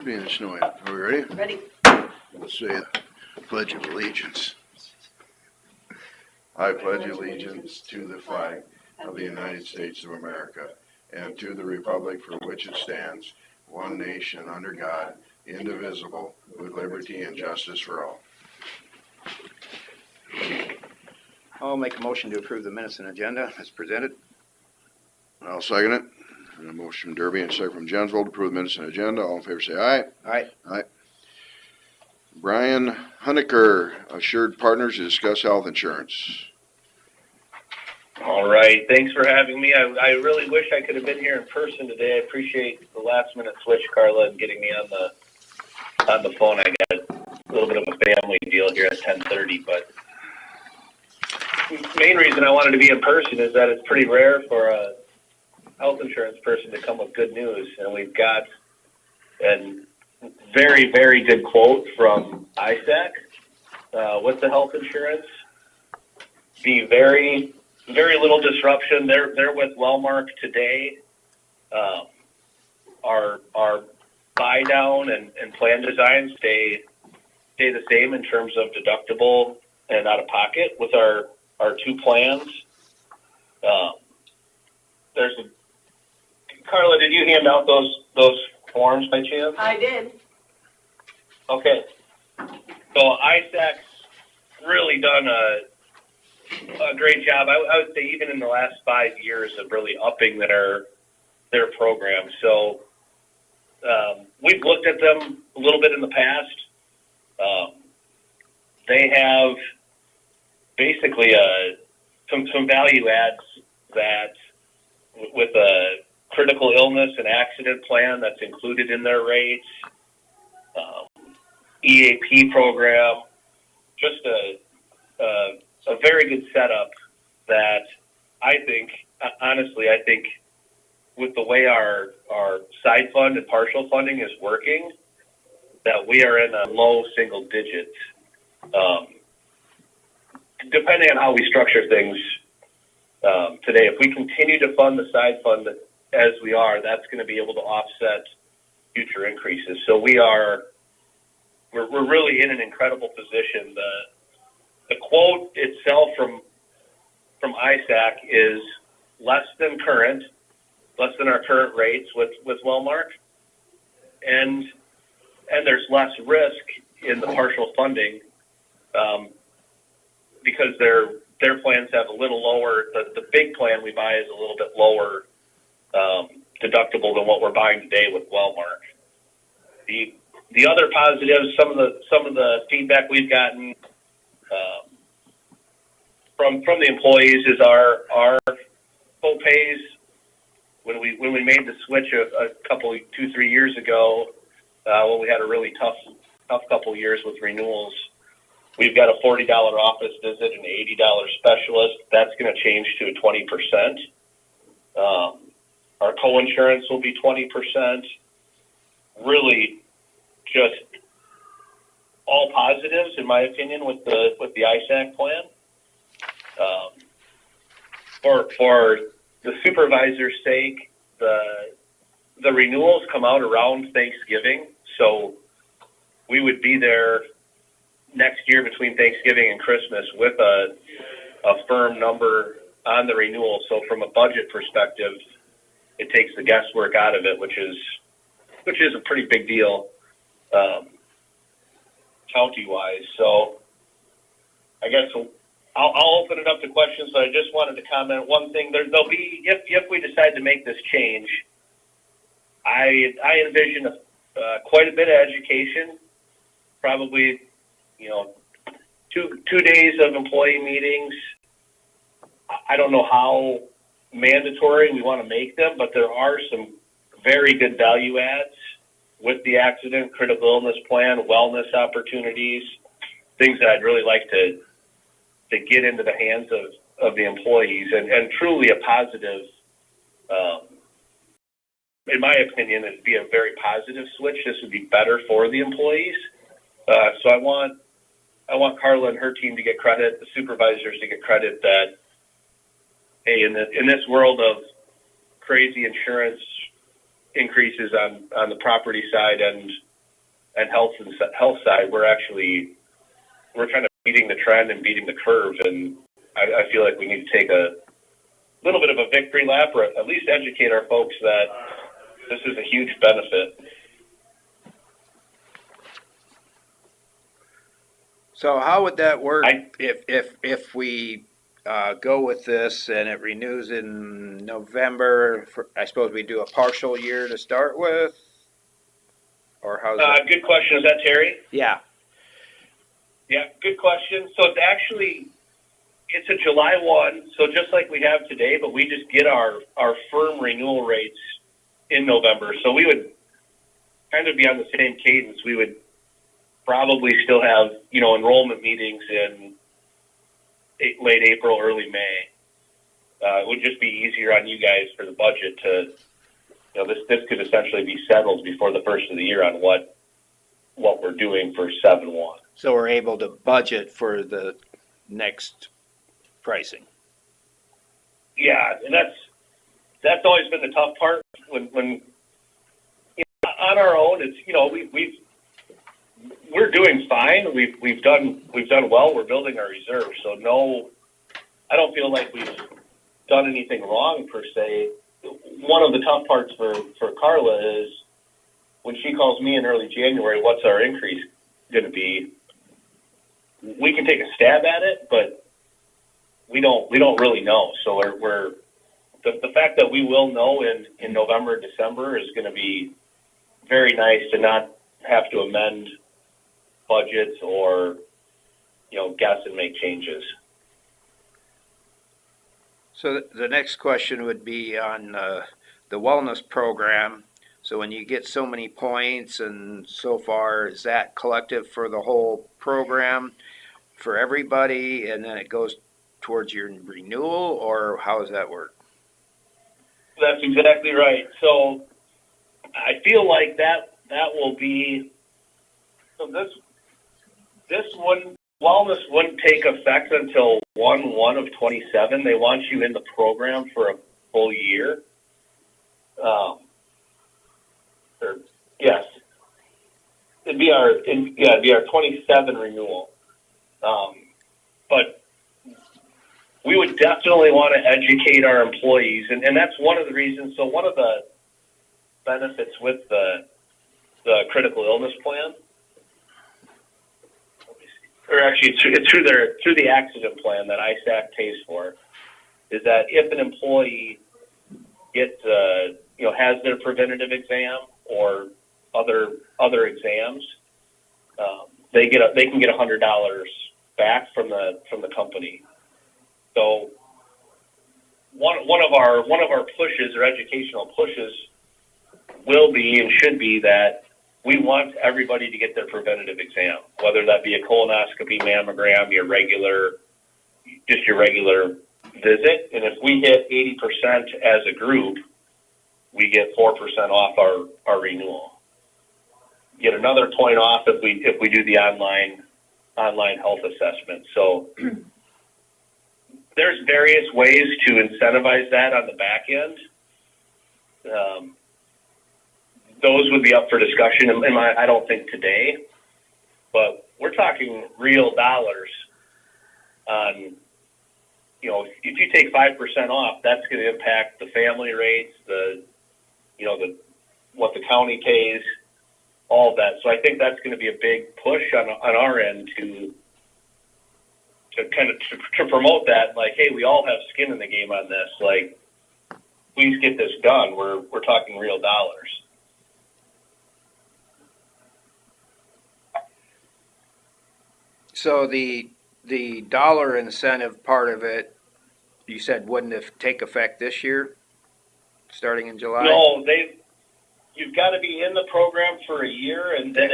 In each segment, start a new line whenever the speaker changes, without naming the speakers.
Being snowing. Are we ready?
Ready.
Let's say the Pledge of Allegiance. I pledge allegiance to the flag of the United States of America and to the republic for which it stands, one nation under God, indivisible, with liberty and justice for all.
I'll make a motion to approve the minutes and agenda as presented.
I'll second it. And a motion from Derby and a second from Jensvold to approve the minutes and agenda. All in favor say aye.
Aye.
Aye. Brian Honecker, Assured Partners, to discuss health insurance.
All right, thanks for having me. I really wish I could have been here in person today. I appreciate the last minute switch, Carla, and getting me on the phone. I got a little bit of a family deal here at 10:30, but the main reason I wanted to be in person is that it's pretty rare for a health insurance person to come with good news, and we've got a very, very good quote from ISAC with the health insurance. Be very little disruption. They're with Wellmark today. Our buy down and plan design stay the same in terms of deductible and out of pocket with our two plans. Carla, did you hand out those forms by chance?
I did.
Okay. So ISAC's really done a great job. I would say even in the last 5 years of really upping their program. So we've looked at them a little bit in the past. They have basically some value adds that with a critical illness and accident plan that's included in their rates, EAP program, just a very good setup that I think with the way our side fund and partial funding is working, that we are in a low single digit, depending on how we structure things today. If we continue to fund the side fund as we are, that's going to be able to offset future increases. So we're really in an incredible position. The quote itself from ISAC is less than our current rates with Wellmark, and there's less risk in the partial funding because their plans have a little lower. The big plan we buy is a little bit lower deductible than what we're buying today with Wellmark. The other positives, some of the feedback we've gotten from the employees is our co-pays. When we made the switch a couple 2-3 years ago, when we had a really tough couple years with renewals, we've got a $40 office visit and $80 specialist. That's going to change to 20%. Our co-insurance will be 20%. Really, just all positives, in my opinion, with the ISAC plan. For the supervisor's sake, the renewals come out around Thanksgiving, so we would be there next year between Thanksgiving and Christmas with a firm number on the renewal. So from a budget perspective, it takes the guesswork out of it, which is a pretty big deal county-wise. So I guess I'll open it up to questions, but I just wanted to comment one thing. There'll be, if we decide to make this change, I envision quite a bit of education, probably 2 days of employee meetings. I don't know how mandatory we want to make them, but there are some very good value adds with the accident, critical illness plan, wellness opportunities, things that I'd really like to get into the hands of the employees, and truly a positive, in my opinion, it'd be a very positive switch. This would be better for the employees. So I want Carla and her team to get credit, the supervisors to get credit that, hey, in this world of crazy insurance increases on the property side and health side, we're kind of beating the trend and beating the curve. And I feel like we need to take a little bit of a victory lap, or at least educate our folks that this is a huge benefit.
So how would that work if we go with this and it renews in November? I suppose we do a partial year to start with, or how's that?
Good question. Is that Terry?
Yeah.
Yeah, good question. So it's a July 1, so just like we have today, but we just get our firm renewal rates in November. So we would kind of be on the same cadence. We would probably still have, enrollment meetings in late April, early May. It would just be easier on you guys for the budget to, this could essentially be settled before the first of the year on what we're doing for 7/1.
So we're able to budget for the next pricing.
Yeah, and that's always been the tough part when on our own. It's we're doing fine. We've done well. We're building our reserves. So no, I don't feel like we've done anything wrong per se. One of the tough parts for Carla is when she calls me in early January, what's our increase going to be? We can take a stab at it, but we don't really know. So we're the fact that we will know in November, December is going to be very nice to not have to amend budgets or, guess and make changes.
So the next question would be on the wellness program. So when you get so many points and so far, is that collective for the whole program for everybody, and then it goes towards your renewal, or how does that work?
That's exactly right. So I feel like that will be, so this wellness wouldn't take effect until 1/1 of 27. They want you in the program for a full year. Yes, it'd be our 27 renewal. But we would definitely want to educate our employees, and that's one of the reasons. So one of the benefits with the critical illness plan, or actually it's through the accident plan that ISAC pays for, is that if an employee gets has their preventative exam or other exams, they can get $100 back from the company. So one of our pushes or educational pushes will be and should be that we want everybody to get their preventative exam, whether that be a colonoscopy, mammogram, your regular visit. And if we hit 80% as a group, we get 4% off our renewal. Get another point off if we do the online health assessment. So there's various ways to incentivize that on the back end. Those would be up for discussion, and I don't think today, but we're talking real dollars on, if you take 5% off, that's going to impact the family rates, what the county pays, all of that. So I think that's going to be a big push on our end to kind of to promote that, like, hey, we all have skin in the game on this. Like, please get this done. We're talking real dollars.
So the dollar incentive part of it, you said wouldn't take effect this year, starting in July?
No, you've got to be in the program for a year, and then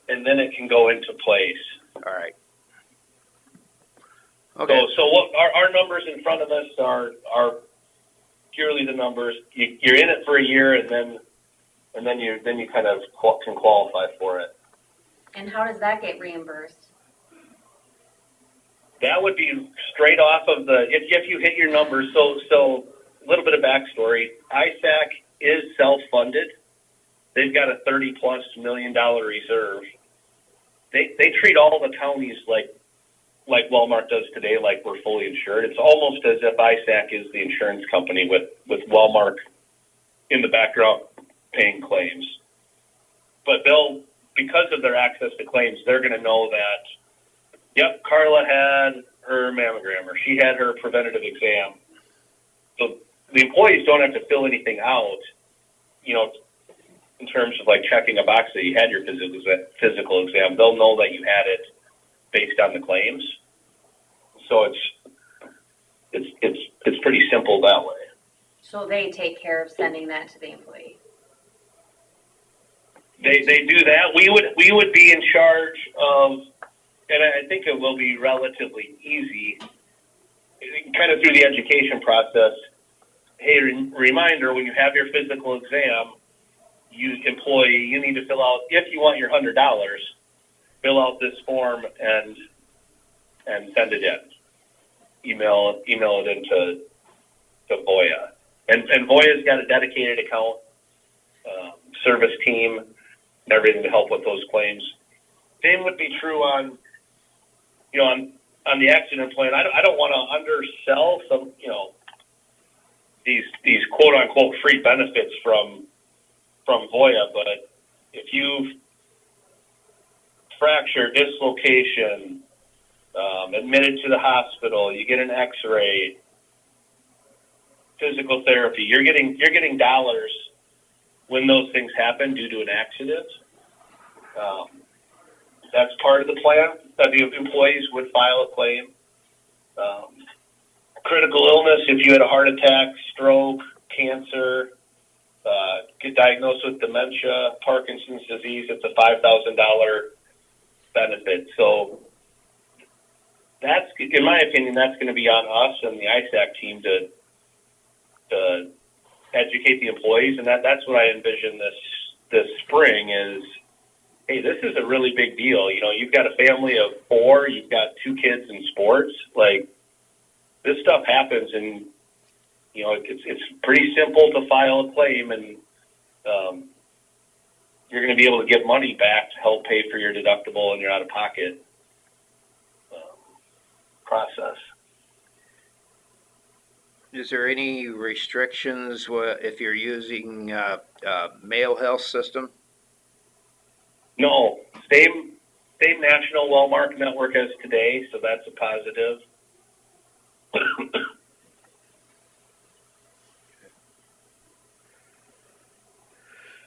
it can go into place.
All right. Okay.
So what our numbers in front of us are purely the numbers. You're in it for a year, and then you kind of can qualify for it.
And how does that get reimbursed?
That would be straight off of if you hit your numbers. So a little bit of backstory. ISAC is self-funded. they've got a $30+ million reserve. They treat all the counties like Wellmark does today, like we're fully insured. It's almost as if ISAC is the insurance company with Wellmark in the background paying claims. But because of their access to claims, they're going to know that, yep, Carla had her mammogram or she had her preventative exam. So the employees don't have to fill anything out, in terms of like checking a box that you had your physical exam. They'll know that you had it based on the claims. So it's pretty simple that way.
So they take care of sending that to the employee.
They do that. We would be in charge of, and I think it will be relatively easy, kind of through the education process. Hey, reminder, when you have your physical exam, you need to fill out, if you want your $100, fill out this form and send it in. Email it into Voya. And Voya's got a dedicated account, service team, and everything to help with those claims. Same would be true on the accident plan. I don't want to undersell some, these quote unquote free benefits from Voya, but if you've fracture, dislocation, admitted to the hospital, you get an X-ray, physical therapy, you're getting dollars when those things happen due to an accident. That's part of the plan that the employees would file a claim. Critical illness, if you had a heart attack, stroke, cancer, get diagnosed with dementia, Parkinson's disease, it's a $5,000 benefit. So that's, in my opinion, that's going to be on us and the ISAC team to educate the employees, and that's what I envision this spring is, hey, this is a really big deal. You've got a family of 4, you've got 2 kids in sports. Like, this stuff happens, and it's pretty simple to file a claim, and you're going to be able to get money back to help pay for your deductible and your out-of-pocket process.
Is there any restrictions if you're using mail health system?
No, same national Wellmark network as today, so that's a positive.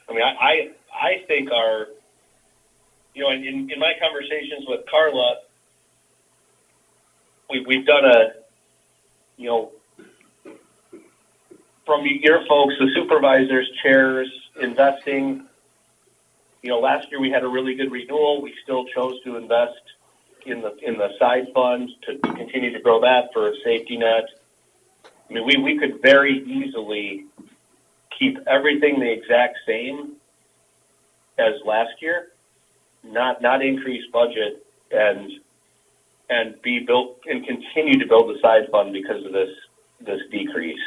I mean, I think our, in my conversations with Carla, we've done from your folks, the supervisors, chairs, investing. Last year we had a really good renewal. We still chose to invest in the side fund to continue to grow that for a safety net. I mean, we could very easily keep everything the exact same as last year, not increase budget and be built and continue to build the side fund because of this decrease.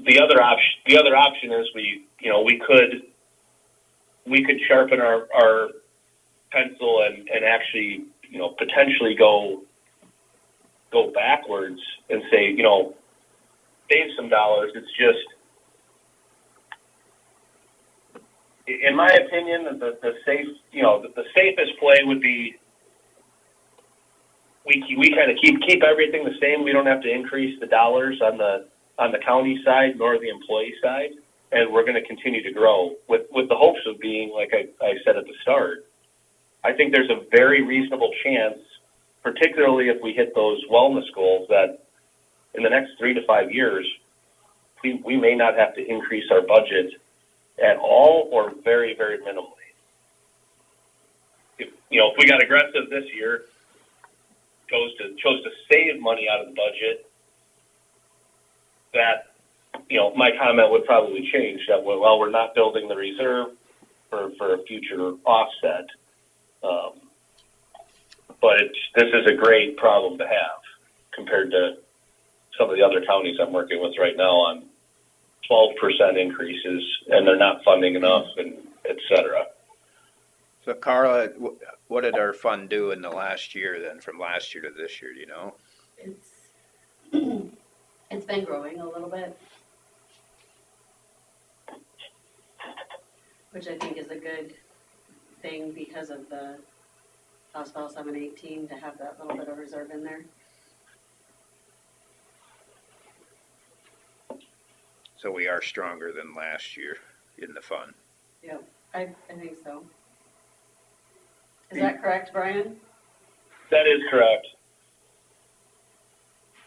The other option is we could sharpen our pencil and actually potentially go backwards and say save some dollars. It's just, in my opinion, the safest play would be we kind of keep everything the same. We don't have to increase the dollars on the county side nor the employee side, and we're going to continue to grow with the hopes of being, like I said at the start, I think there's a very reasonable chance, particularly if we hit those wellness goals, that in the next 3 to 5 years, we may not have to increase our budget at all or very, very minimally. If we got aggressive this year, chose to save money out of the budget, that my comment would probably change that we're not building the reserve for a future offset. But this is a great problem to have compared to some of the other counties I'm working with right now on 12% increases, and they're not funding enough, and et cetera.
So Carla, what did our fund do in the last year then, from last year to this year, do you know?
It's been growing a little bit, which I think is a good thing because of the House File 718 to have that little bit of reserve in there.
So we are stronger than last year in the fund.
Yeah, I think so. Is that correct, Brian?
That is correct.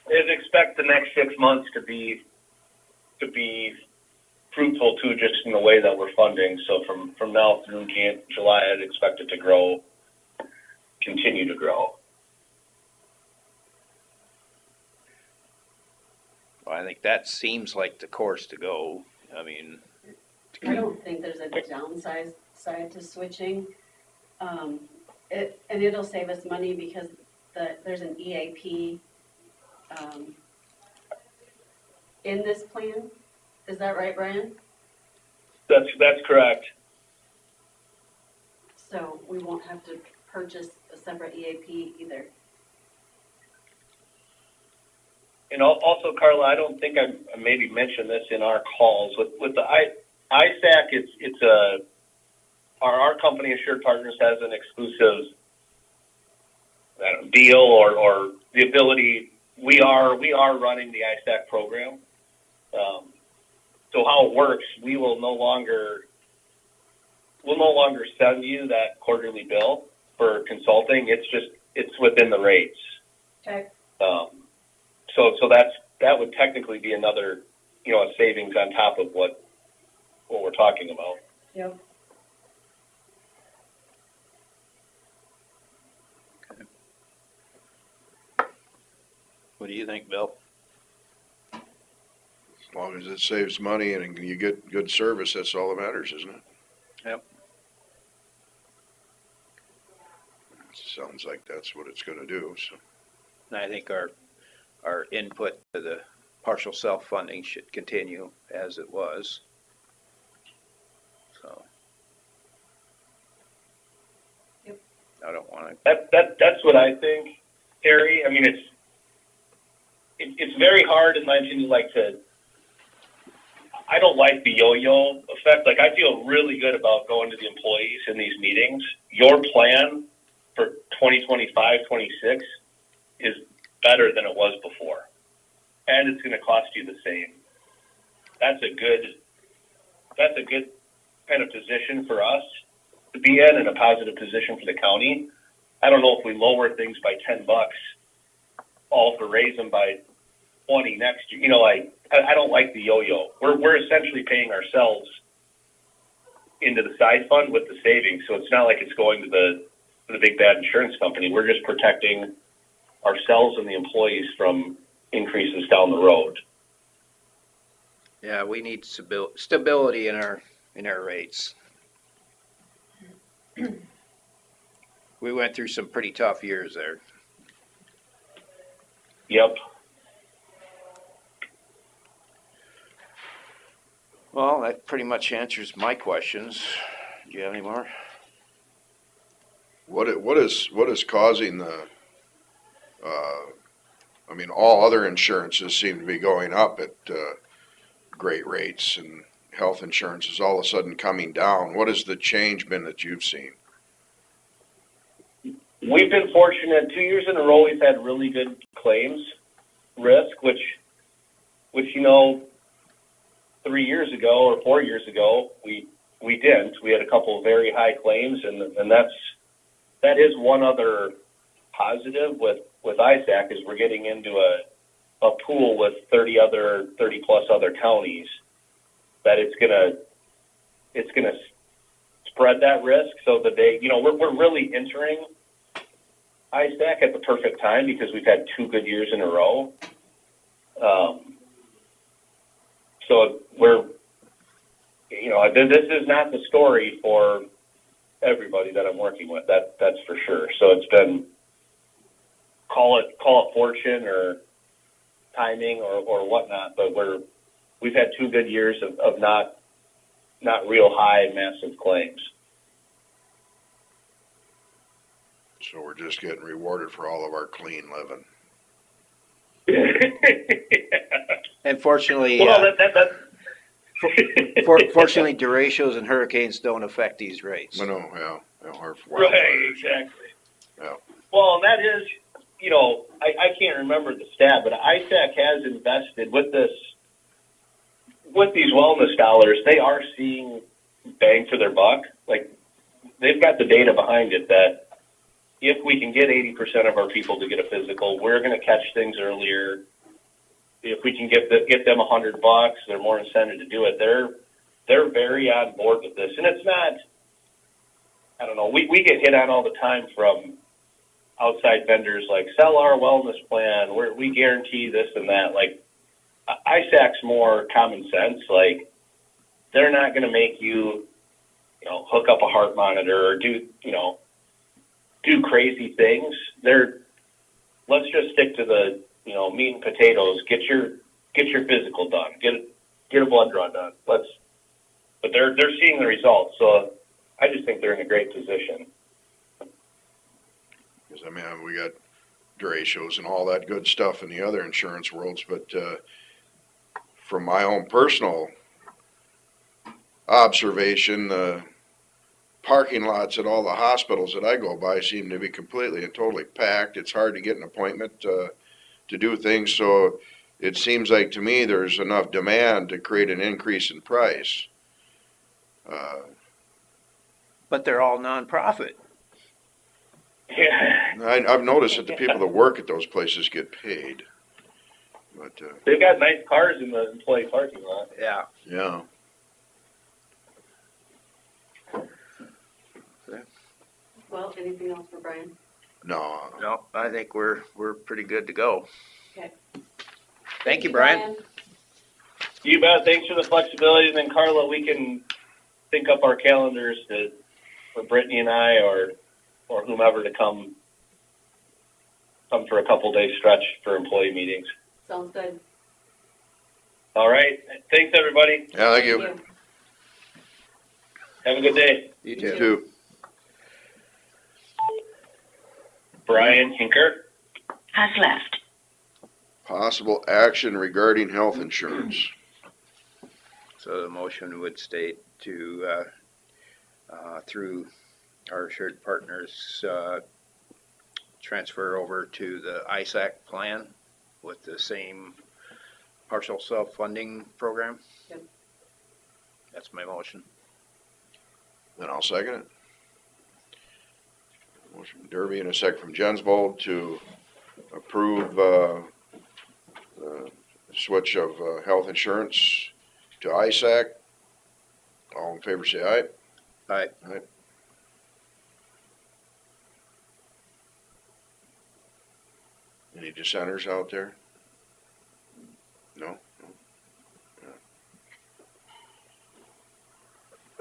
I'd expect the next 6 months to be fruitful too, just in the way that we're funding. So from now through July, I'd expect it to grow, continue to grow.
Well, I think that seems like the course to go. I mean,
I don't think there's a downside side to switching. And it'll save us money because there's an EAP in this plan. Is that right, Brian?
That's correct.
So we won't have to purchase a separate EAP either.
And also, Carla, I don't think I maybe mentioned this in our calls with the ISAC. Our company, Assured Partners, has an exclusive deal or the ability. We are running the ISAC program. So how it works, we will no longer send you that quarterly bill for consulting. It's within the rates.
Okay.
So that would technically be another, a savings on top of what we're talking about.
Yep.
what do you think, Bill?
As long as it saves money and you get good service, that's all that matters, isn't it?
Yep.
Sounds like that's what it's gonna do, so.
And I think our input to the partial self-funding should continue as it was. So.
Yep.
I don't want to.
That's what I think, Terry. I mean, it's very hard in my opinion, I don't like the yo-yo effect. Like, I feel really good about going to the employees in these meetings. Your plan for 2025, 26 is better than it was before. And it's going to cost you the same. That's a good kind of position for us to be in, and a positive position for the county. I don't know if we lower things by $10, all for raise them by 20 next year. I don't like the yo-yo. We're essentially paying ourselves into the side fund with the savings, so it's not like it's going to the big bad insurance company. We're just protecting ourselves and the employees from increases down the road.
Yeah, we need stability in our rates. We went through some pretty tough years there.
Yep.
Well, that pretty much answers my questions. Do you have any more?
What is causing the, all other insurances seem to be going up at, great rates, and health insurance is all of a sudden coming down. What has the change been that you've seen?
We've been fortunate. 2 years in a row, we've had really good claims risk, which 3 years ago or 4 years ago, we didn't. We had a couple of very high claims, and that is one other positive with ISAC is we're getting into a pool with 30 plus other counties that it's gonna spread that risk. So that we're really entering ISAC at the perfect time because we've had 2 good years in a row. So this is not the story for everybody that I'm working with. That's for sure. So it's been, call it fortune or timing or whatnot, but we've had 2 good years of not real high massive claims.
So we're just getting rewarded for all of our clean living.
And fortunately,
Well, that's
fortunately, derechos and hurricanes don't affect these rates.
No, yeah, or
right,
wildfires.
exactly.
Yeah.
Well, and that is, you know, I can't remember the stat, but ISAC has invested with these wellness dollars. They are seeing bang for their buck. Like, they've got the data behind it that if we can get 80% of our people to get a physical, we're going to catch things earlier. If we can get them $100, they're more incented to do it. They're very on board with this, and it's not. I don't know. We get hit on all the time from outside vendors like sell our wellness plan. We guarantee this and that. Like ISAC's more common sense. Like they're not going to make you, hook up a heart monitor or do crazy things. Let's just stick to the meat and potatoes. Get your physical done. Get a blood draw done. But they're seeing the results. So I just think they're in a great position.
Because I mean, we got derechos and all that good stuff in the other insurance worlds, but from my own personal observation, the parking lots at all the hospitals that I go by seem to be completely and totally packed. It's hard to get an appointment to do things, so it seems like to me there's enough demand to create an increase in price.
But they're all nonprofit.
Yeah.
I've noticed that the people that work at those places get paid, but
They've got nice cars in the employee parking lot.
Yeah.
yeah.
Well, anything else for Brian?
No,
No, I think we're pretty good to go.
Okay.
Thank you, Brian.
You bet. Thanks for the flexibility. And then Carla, we can sync up our calendars for Brittany and I or whomever to come for a couple days stretch for employee meetings.
Sounds good.
All right. Thanks, everybody.
yeah, thank you.
Have a good day.
You
You
too.
too.
Brian Hinker.
has left.
Possible action regarding health insurance.
So the motion would state to, through our assured partners, transfer over to the ISAC plan with the same partial self-funding program.
Yep.
That's my motion.
Then I'll second it. Motion from Derby and a second from Jensvold to approve the switch of health insurance to ISAC. All in favor say aye.
Aye.
Aye. Any dissenters out there? No? No?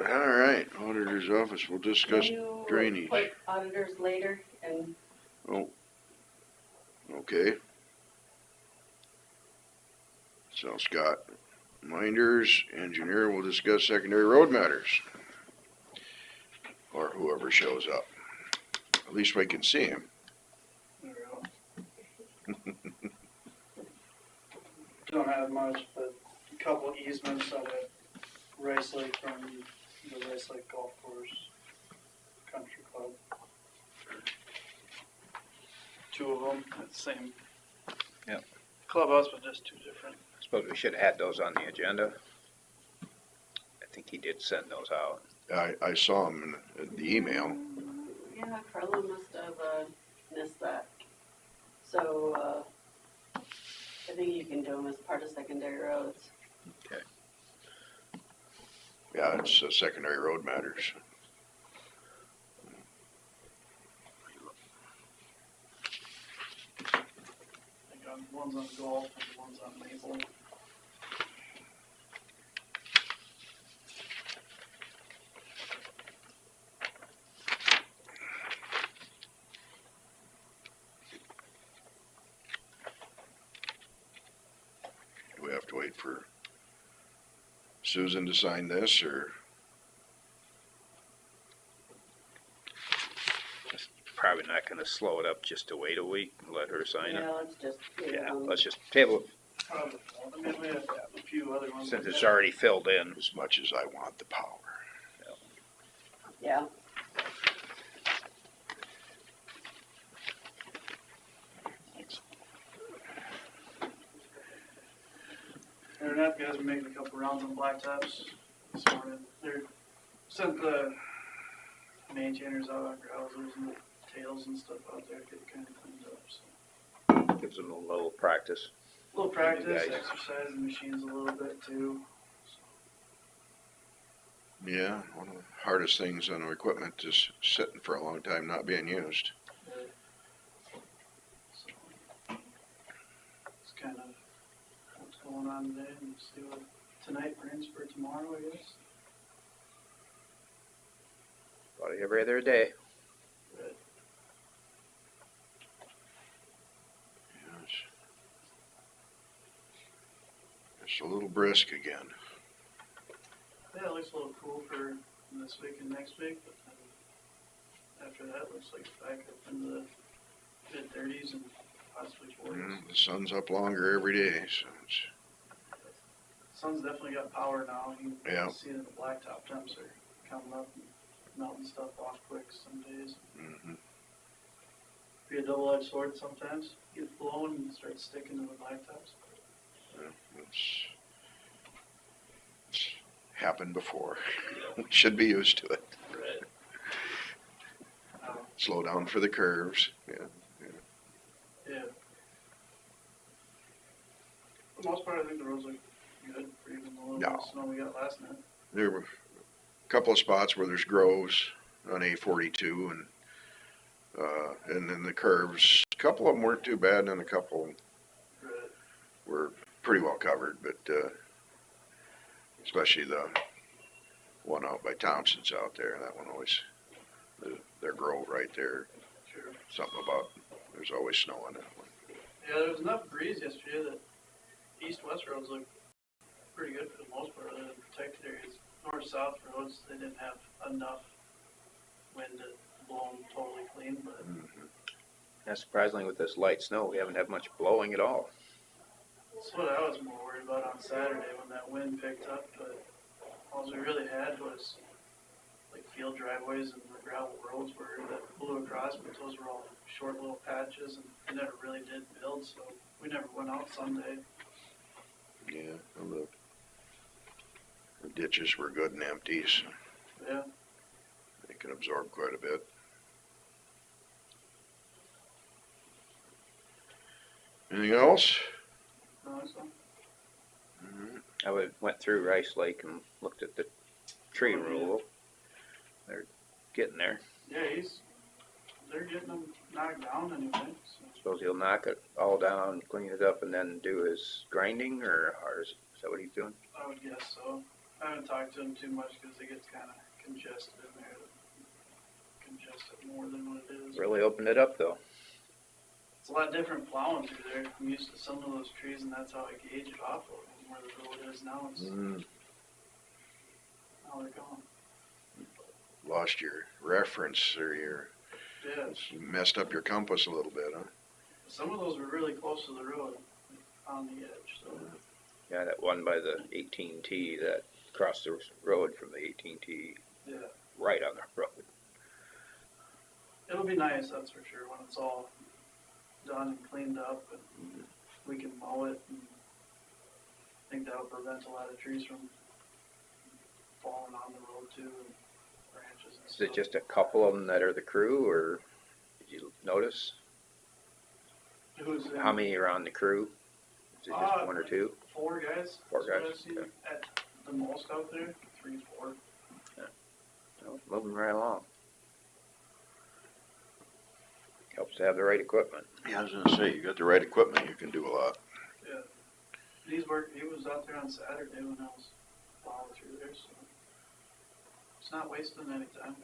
All right, auditor's office, we'll discuss
Can you
drainage.
put auditors later and
Okay. So Scott Minders, engineer, will discuss secondary road matters. Or whoever shows up. At least we can see him.
Don't have much, but a couple easements out at Rice Lake from the Rice Lake Golf Course Country Club. 2 of them at the same clubhouse, but just 2 different.
Suppose we should have had those on the agenda. I think he did send those out.
I saw him in the email.
yeah, Carla must have missed that. So I think you can do them as part of secondary roads.
Yeah, it's secondary road matters.
I think one's on golf and one's on Maple.
for Susan to sign this, or?
Probably not gonna slow it up just to wait a week and let her sign it.
Yeah, let's just,
Yeah, let's just table it
Probably, I mean, we have a few other ones.
since it's already filled in.
As much as I want the power.
yeah.
Other than that, guys, we're making a couple rounds on blacktops this morning. They're sent the maintainers out on grousers and the tails and stuff out there to get kind of cleaned up, so.
Gives them a little practice.
A little practice,
Guys.
exercise the machines a little bit too.
Yeah, one of the hardest things on the equipment is sitting for a long time not being used.
So, it's kind of what's going on today, and see what tonight brings for tomorrow, I guess.
About every other day.
But
Yes. It's a little brisk again.
yeah, it looks a little cool for this week and next week, but then after that, it looks like it's back up into the mid-30s and possibly 40s.
The sun's up longer every day, so it's,
Sun's definitely got power now. You
Yeah.
can see that the blacktop temps are coming up and melting stuff off quick some days.
mhm.
Be a double-edged sword sometimes. Get blown and start sticking to the blacktops.
It's happened before. We should be used to it.
Right.
Slow down for the curves. Yeah.
Yeah. For the most part, I think the roads look good for even the little bit
No.
of snow we got last night.
There were a couple of spots where there's groves on A42 and then the curves. A couple of them weren't too bad and a couple
Right.
were pretty well covered, but especially the one out by Thompson's out there, that one always, their grove right there,
Sure.
something about, there's always snow on that one.
Yeah, there was enough breeze yesterday that east-west roads looked pretty good for the most part, other than protected areas. North-south roads, they didn't have enough wind to blow them totally clean, but
And surprisingly, with this light snow, we haven't had much blowing at all.
that's what I was more worried about on Saturday when that wind picked up, but all we really had was like field driveways and the gravel roads where that blew across, but those were all short little patches and it never really did build, so we never went out Sunday.
Yeah, well, the ditches were good and empty, so
Yeah,
they can absorb quite a bit. Anything else?
no, so,
Went through Rice Lake and looked at the tree removal. They're getting there.
yeah, they're getting them knocked down anyway, so.
Suppose he'll knock it all down, clean it up, and then do his grinding, or is that what he's doing?
I would guess so. I haven't talked to him too much because it gets kind of congested in there. Congested more than what it is.
Really opened it up, though.
It's a lot different plowing through there. I'm used to some of those trees, and that's how I gauge it off of where the road is now. It's
Mm,
how they're going.
lost your reference or your,
Yeah,
messed up your compass a little bit, huh?
some of those were really close to the road, on the edge. So
Yeah, that one by the 18T that crossed the road from the 18T
yeah,
right on the road.
it'll be nice, that's for sure, when it's all done and cleaned up, and we can mow it. And I think that'll prevent a lot of trees from falling on the road too, and branches and
Is
stuff.
it just a couple of them that are the crew, or did you notice
Who's in?
how many are on the crew? Is it just one or two?
4 guys.
Four
That's what
guys,
I've seen
okay.
at the most out there, 3, 4.
No, moving right along. Helps to have the right equipment.
Yeah, I was gonna say, you got the right equipment, you can do a lot.
Yeah. He was out there on Saturday when I was plowing through there, so it's not wasting any time.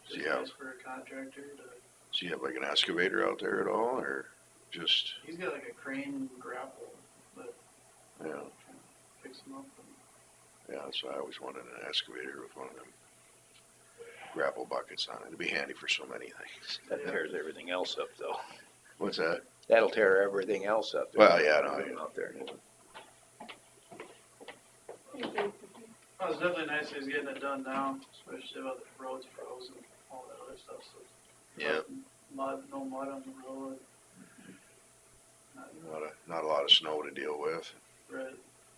Just
Yeah.
nice for a contractor to,
So you have like an excavator out there at all, or just,
he's got like a crane grapple, but
yeah,
fix them up.
Yeah, that's why I always wanted an excavator with one of them grapple buckets on it. It'd be handy for so many things.
That tears everything else up though.
What's that?
That'll tear everything else up.
Well, yeah, no, yeah.
Out there.
Oh, it's definitely nice he's getting it done now, especially about the roads frozen, all that other stuff, so.
Yeah.
Mud, no mud on the road.
Not a lot of snow to deal with.
Right,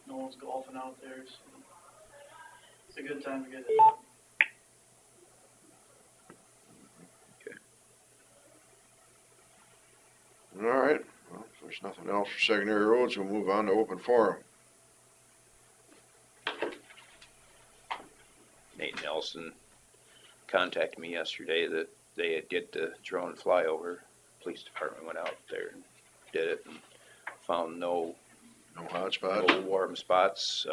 no one's golfing out there, so. It's a good time to get it done.
All right. Well, if there's nothing else for secondary roads, we'll move on to open forum.
Nate Nelson contacted me yesterday that they did the drone flyover. Police department went out there and did it and found no
No hot spots?
warm spots.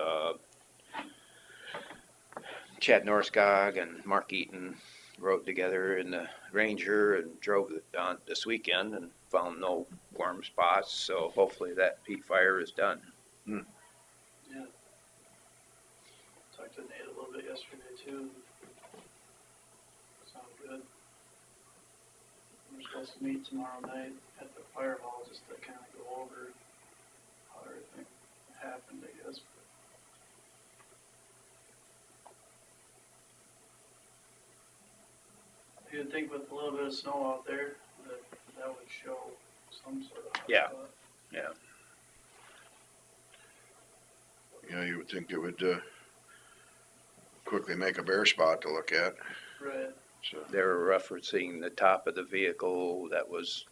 Chad Norskog and Mark Eaton rode together in the Ranger and drove it on this weekend and found no warm spots. So hopefully that peat fire is done.
Yeah. Talked to Nate a little bit yesterday too. Sounds good. We're supposed to meet tomorrow night at the fire hall just to kind of go over how everything happened, I guess. You'd think with a little bit of snow out there that would show some sort of hot
Yeah.
spot.
Yeah, you would think it would quickly make a bare spot to look at.
Right.
So,
They were referencing the top of the vehicle it was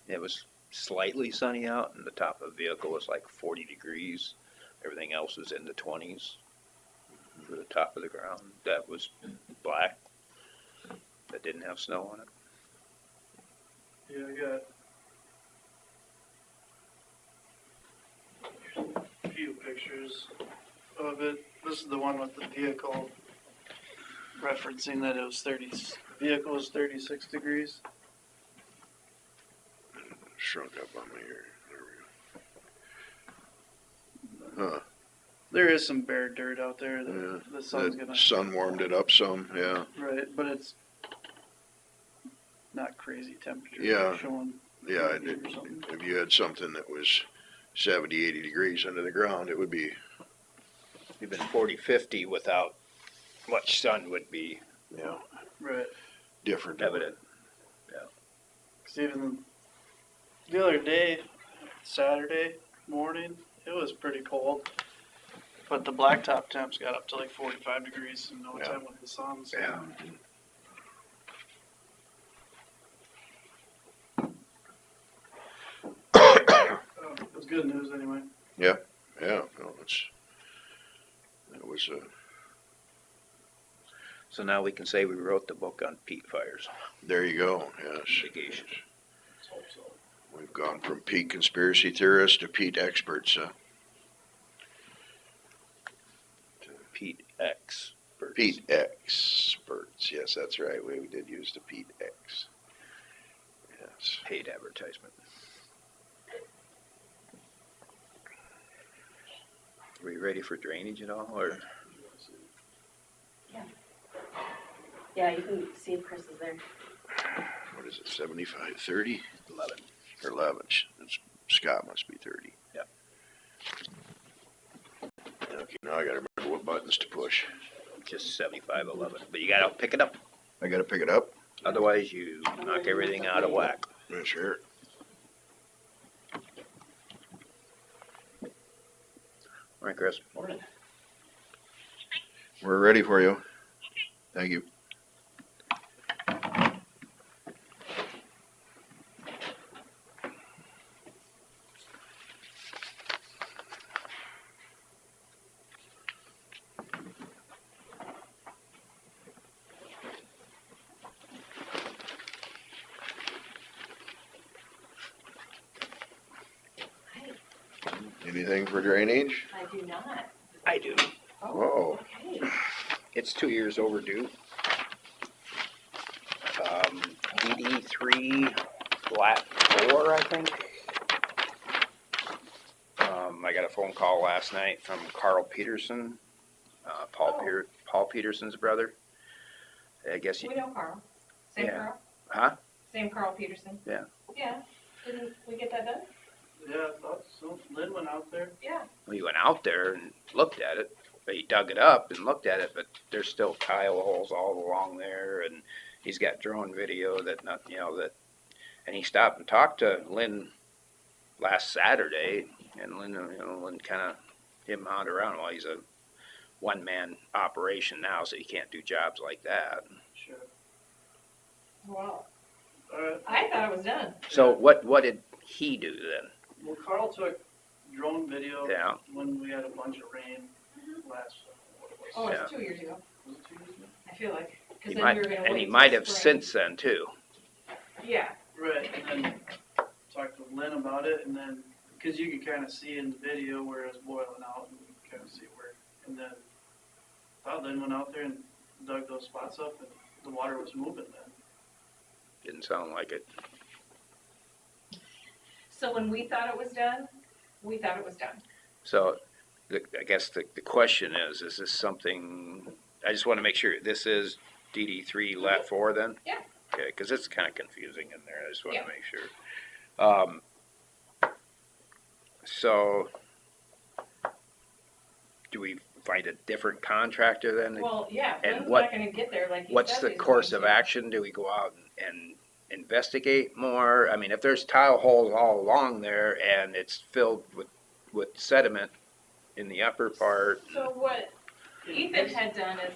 slightly sunny out and the top of the vehicle was like 40 degrees. Everything else was in the 20s for the top of the ground. That was black. That didn't have snow on it.
Yeah, I got a few pictures of it. This is the one with the vehicle referencing that it was vehicle was 36 degrees.
shrunk up on me here. There we go. Huh.
There is some bare dirt out there that
Yeah.
the sun's
The
gonna,
sun warmed it up some, yeah.
right, but it's not crazy temperature.
Yeah.
Showing
Yeah,
80 or something.
if you had something that was 70, 80 degrees under the ground, it would be,
Even 40, 50 without much sun would be
Right.
different.
evident.
Cause even the other day, Saturday morning, it was pretty cold. But the blacktop temps got up to like 45 degrees in no
Yeah.
time with the sun. So.
Yeah.
It was good news anyway.
Yeah, no, it was
So now we can say we wrote the book on peat fires.
there you go, yes.
Mitigation.
Let's hope so.
We've gone from peat conspiracy theorists to peat experts,
Peat experts.
Peat experts, yes, that's right, we did use the peat X. Yes.
Paid advertisement. Are we ready for drainage at all, or?
Yeah, you can see if Chris is there.
What is it, 75, 30?
11.
Or 11, Scott must be 30.
Yep.
Okay, now I gotta remember what buttons to push.
Just 75, 11. But you gotta pick it up.
I gotta pick it up?
Otherwise, you knock everything out of whack.
Yeah, sure.
All right, Chris.
Morning.
We're ready for you. Thank you. Anything for drainage?
I do not.
I do.
Oh,
Okay.
It's 2 years overdue. DD3 flat 4, I think. I got a phone call last night from Carl Peterson, Paul Peterson's brother. I guess
We know Carl. Same
Yeah.
Carl?
Huh?
Same Carl Peterson?
Yeah.
Yeah. Didn't we get that done?
Yeah, I thought so. Lynn went out there.
Yeah.
We went out there and looked at it. He dug it up and looked at it, but there's still tile holes all along there, and he's got drone video that and he stopped and talked to Lynn last Saturday, and Lynn kind of him out around. Well, he's a one-man operation now, so he can't do jobs like that.
Sure.
Well,
Alright,
I thought it was done.
So what did he do then?
well, Carl took drone video
Yeah.
when we had a bunch of rain last, what it was.
Oh,
Yeah.
it's 2 years ago.
Was it 2 years ago?
I feel like. 'Cause
He
then
might,
we were gonna
and
wait
he
till
might have
spring.
since then too.
Yeah.
Right, and then talked to Lynn about it, and then, because you could kind of see in the video where it was boiling out, and you could kind of see where, and then Lynn went out there and dug those spots up, and the water was moving then.
Didn't sound like it.
So when we thought it was done, we thought it was done.
So I guess the question is this something, I just want to make sure, this is DD3 Lat 4 then?
Yeah.
Okay, because it's kind of confusing in there, I just want
Yeah.
to make sure. So, do we find a different contractor then?
Well, yeah,
And
Lynn's
what-
not gonna get there like he
What's
said
the
he's
course
going
of
to.
action? Do we go out and investigate more? I mean, if there's tile holes all along there and it's filled with sediment in the upper part,
So what Ethan had done is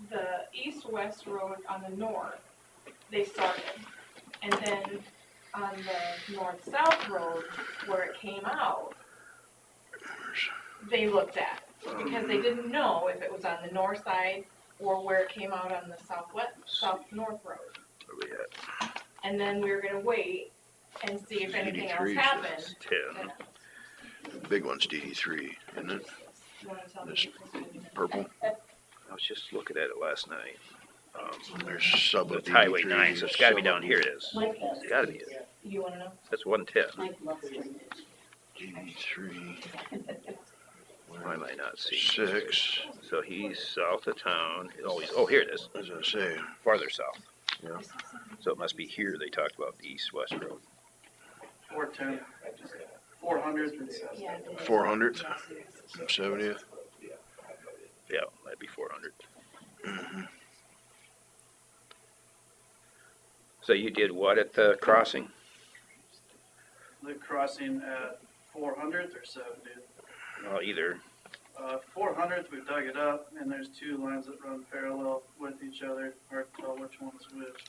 the east-west road on the north, they started. And then on the north-south road, where it came out, they looked at. Because they didn't know if it was on the north side or where it came out on the south-north road.
where we at?
And then we were gonna wait and see if anything else
83
happened.
says
10.
The big one's DD3, isn't it?
You wanna tell me?
This purple.
I was just looking at it last night.
There's sub of
It's Highway
DD3,
9, so it's gotta be
sub
down
of
here it is.
Mike loves
It's gotta be it.
You wanna know?
That's 110.
Mike loves drainage.
DD3,
Why am I not seeing?
6,
So he's south of town. Oh, here it is,
as I say,
farther south.
Yeah.
So it must be here they talked about the east-west road.
410, 400 and
Yeah.
400th, 70th.
Yeah, that'd be 400. So you did what at the crossing?
the crossing at 400th or 70th.
Well, either.
400th, we dug it up, and there's two lines that run parallel with each other, hard to tell which one's which.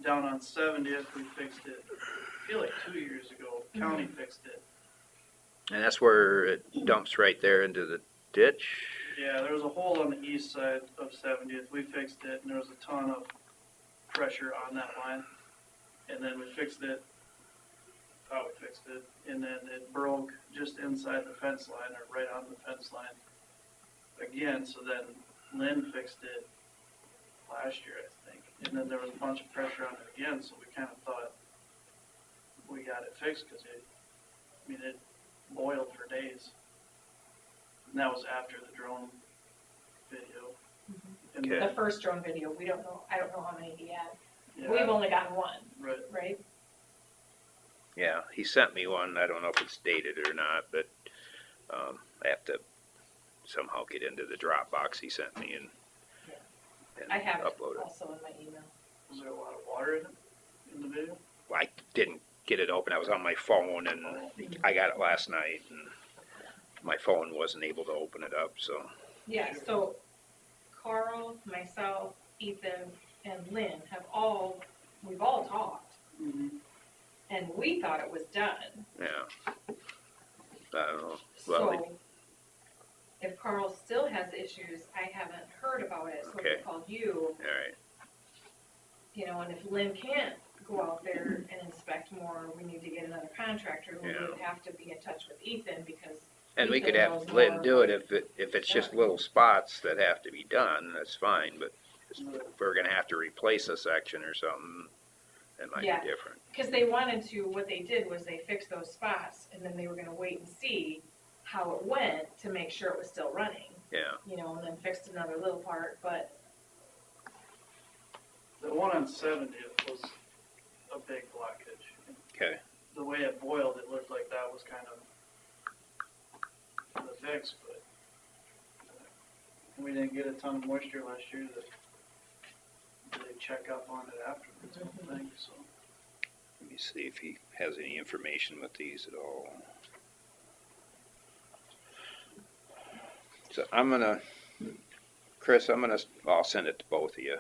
Down on 70th, we fixed it, I feel like 2 years ago, county fixed it.
And that's where it dumps right there into the ditch?
Yeah, there was a hole on the east side of 70th, we fixed it, and there was a ton of pressure on that line. And then we fixed it, thought we fixed it, and then it broke just inside the fence line, or right on the fence line. Again, so then Lynn fixed it last year, I think, and then there was a bunch of pressure on it again, so we kind of thought we got it fixed, cause it boiled for days. And that was after the drone video. And
Okay.
The first drone video, I don't know how many he had.
yeah,
We've only gotten one,
right.
right?
Yeah, he sent me one. I don't know if it's dated or not, but I have to somehow get into the Dropbox he sent me and
I have it
upload it.
also in my email.
Was there a lot of water in it, in the video?
I didn't get it open. I was on my phone and I got it last night and my phone wasn't able to open it up, so.
Yeah, so Carl, myself, Ethan, and Lynn we've all talked,
Mm-hmm.
and we thought it was done.
Yeah. I don't know. Well,
So if Carl still has issues, I haven't heard about it, so
Okay.
I called you,
all right.
and if Lynn can't go out there and inspect more, we need to get another contractor. We
Yeah.
would have to be in touch with Ethan because
And we could
Ethan
have
knows
Lynn
more
do it
about-
if it's just little spots that have to be done, that's fine, but if we're gonna have to replace a section or something, That might
Yeah.
be different.
Cause they wanted to, what they did was they fixed those spots and then they were gonna wait and see how it went to make sure it was still running,
Yeah,
you know, and then fixed another little part, but
The one on 70th was a big blockage.
okay,
The way it boiled, it looked like that was kind of the fix, but we didn't get a ton of moisture last year that they check up on it afterwards, I don't think, so.
let me see if he has any information with these at all. So Chris, I'll send it to both of you,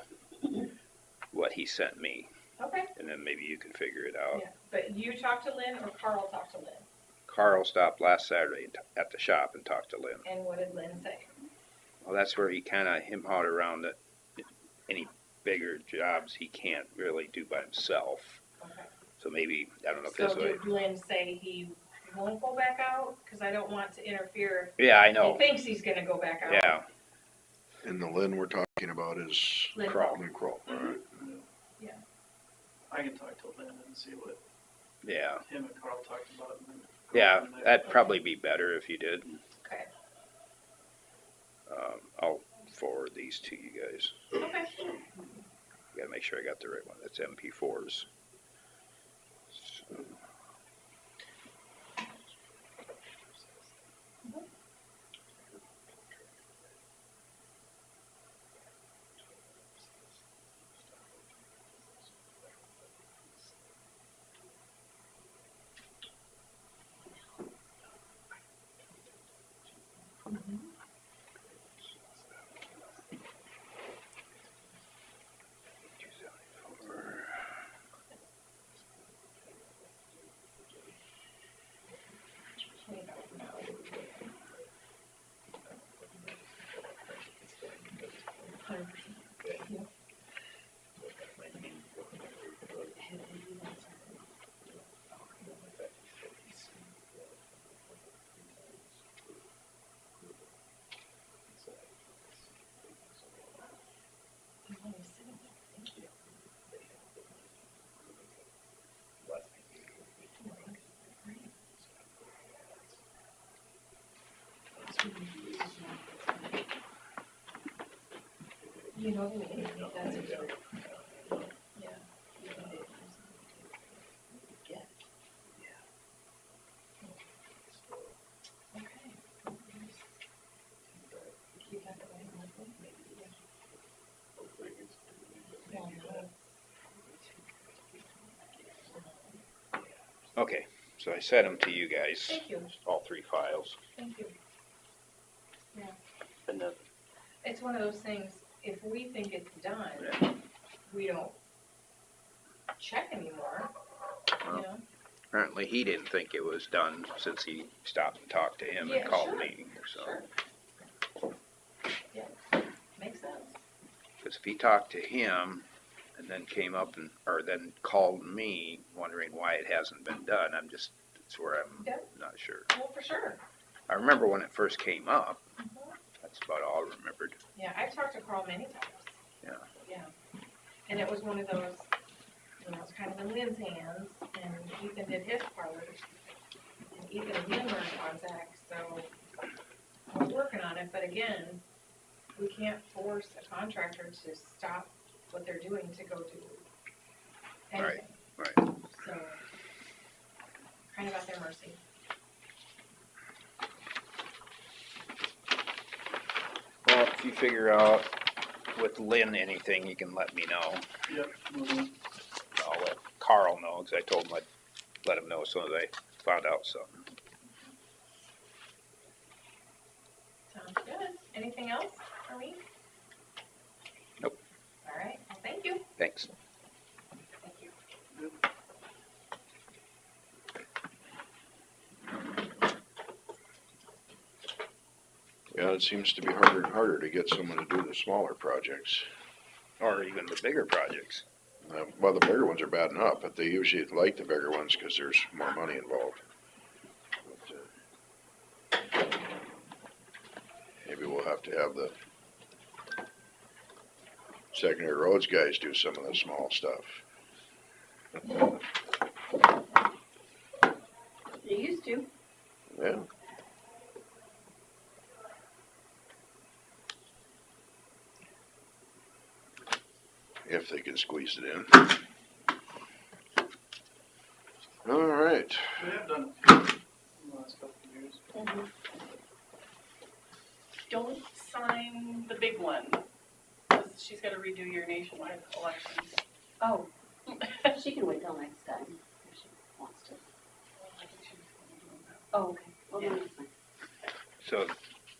what he sent me,
okay,
and then maybe you can figure it out.
yeah. But you talked to Lynn or Carl talked to Lynn?
Carl stopped last Saturday at the shop and talked to Lynn.
And what did Lynn say?
Well, that's where he kinda him-hawed around that any bigger jobs he can't really do by himself.
Okay.
So maybe, I don't know if
So
this way.
did Lynn say he won't go back out? Cause I don't want to interfere.
Yeah, I
He
know,
thinks he's gonna go back out.
yeah,
And the Lynn we're talking about is
Lynn
Kroll.
Lynn Kroll, all right.
Yeah.
I can talk to Lynn and see what
yeah,
him and Carl talked about. And then go
yeah,
from there.
that'd probably be better if you did.
Okay.
I'll forward these to you guys.
Okay.
Gotta make sure I got the right one. That's MP4s. So.
You know, that's a joke. Yeah. Okay. Keep that going, Michael. Well, no.
Okay, so I sent them to you guys,
Thank you,
all three files.
thank you.
And then,
It's one of those things, if we think it's done, we don't check anymore, you know?
apparently he didn't think it was done since he stopped and talked to him and
Yeah,
called
sure.
me, so.
Sure. Yeah, makes sense.
Cause if he talked to him and then came up or then called me wondering why it hasn't been done, that's where I'm
Yeah.
not sure.
Well, for sure.
I remember when it first came up,
Mhm.
that's about all I remembered.
Yeah, I've talked to Carl many times.
Yeah.
Yeah. And it was one of those, you know, it's kind of in Lynn's hands, and Ethan did his part. And Ethan and Lynn were in contact, so we're working on it, but again, we can't force a contractor to stop what they're doing to go do anything.
Right.
So, kind of at their mercy.
Well, if you figure out with Lynn anything, you can let me know.
Yep. Mhm.
I'll let Carl know, cause I told him I'd let him know as soon as I found out something.
Sounds good. Anything else for me?
Nope.
All right, well, thank you.
Thanks.
Thank you.
Yeah, it seems to be harder and harder to get someone to do the smaller projects.
Or even the bigger projects.
Well, the bigger ones are bad enough, but they usually like the bigger ones because there's more money involved. But, maybe we'll have to have the secondary roads guys do some of the small stuff.
You used to.
Yeah. If they can squeeze it in. All right.
We have done it in the last couple of years.
Don't sign the big one, 'cause she's gotta redo your nationwide elections. Oh, she can wait till next time if she wants to. Oh, okay. Well, then it's fine.
So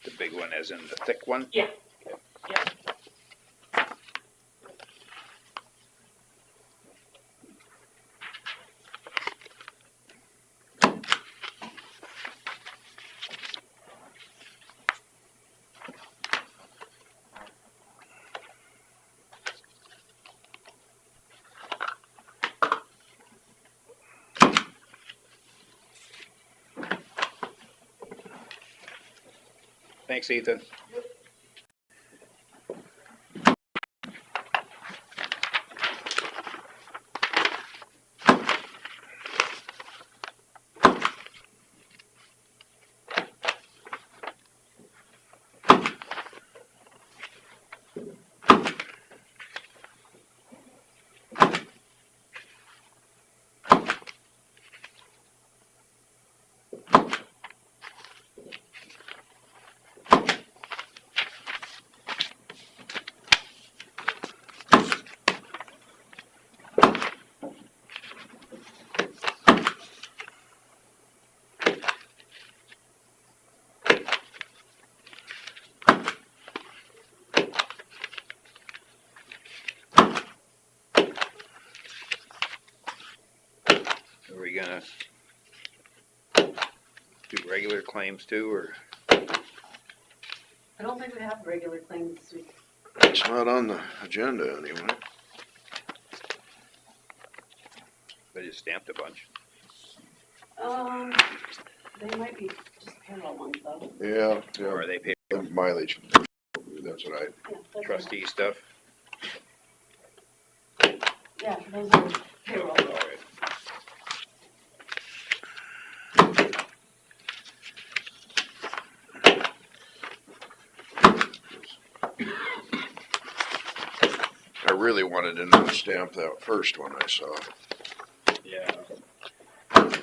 the big one as in the thick one?
Yeah. Yeah.
Thanks, Ethan. Are we gonna do regular claims too, or?
I don't think we have regular claims this week.
It's not on the agenda anyway.
I just stamped a bunch.
They might be just payroll ones though.
Yeah,
Or are they paid
mileage. That's what I,
Yeah, those are-
trustee stuff?
Yeah, those are payroll.
All right.
I really wanted to not stamp that first one I saw.
Yeah.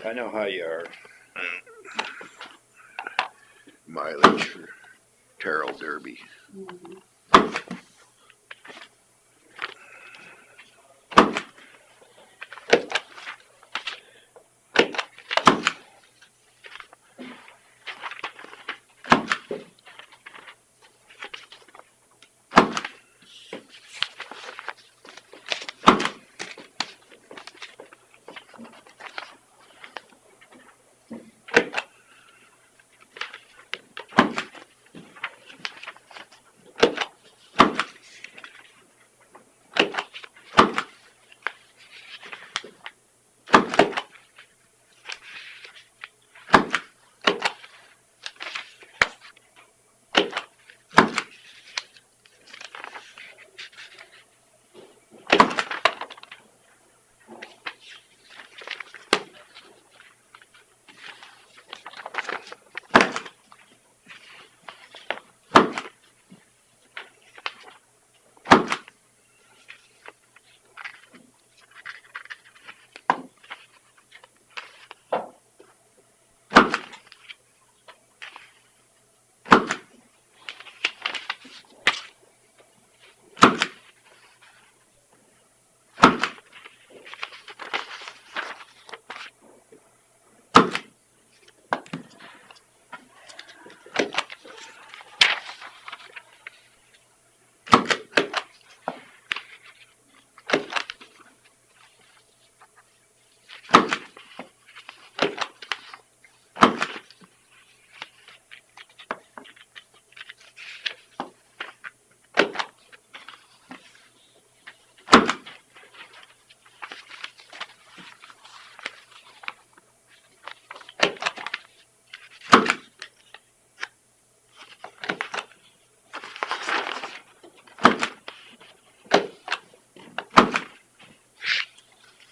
I know how you are.
Mileage for Terrell Derby.
Mhm.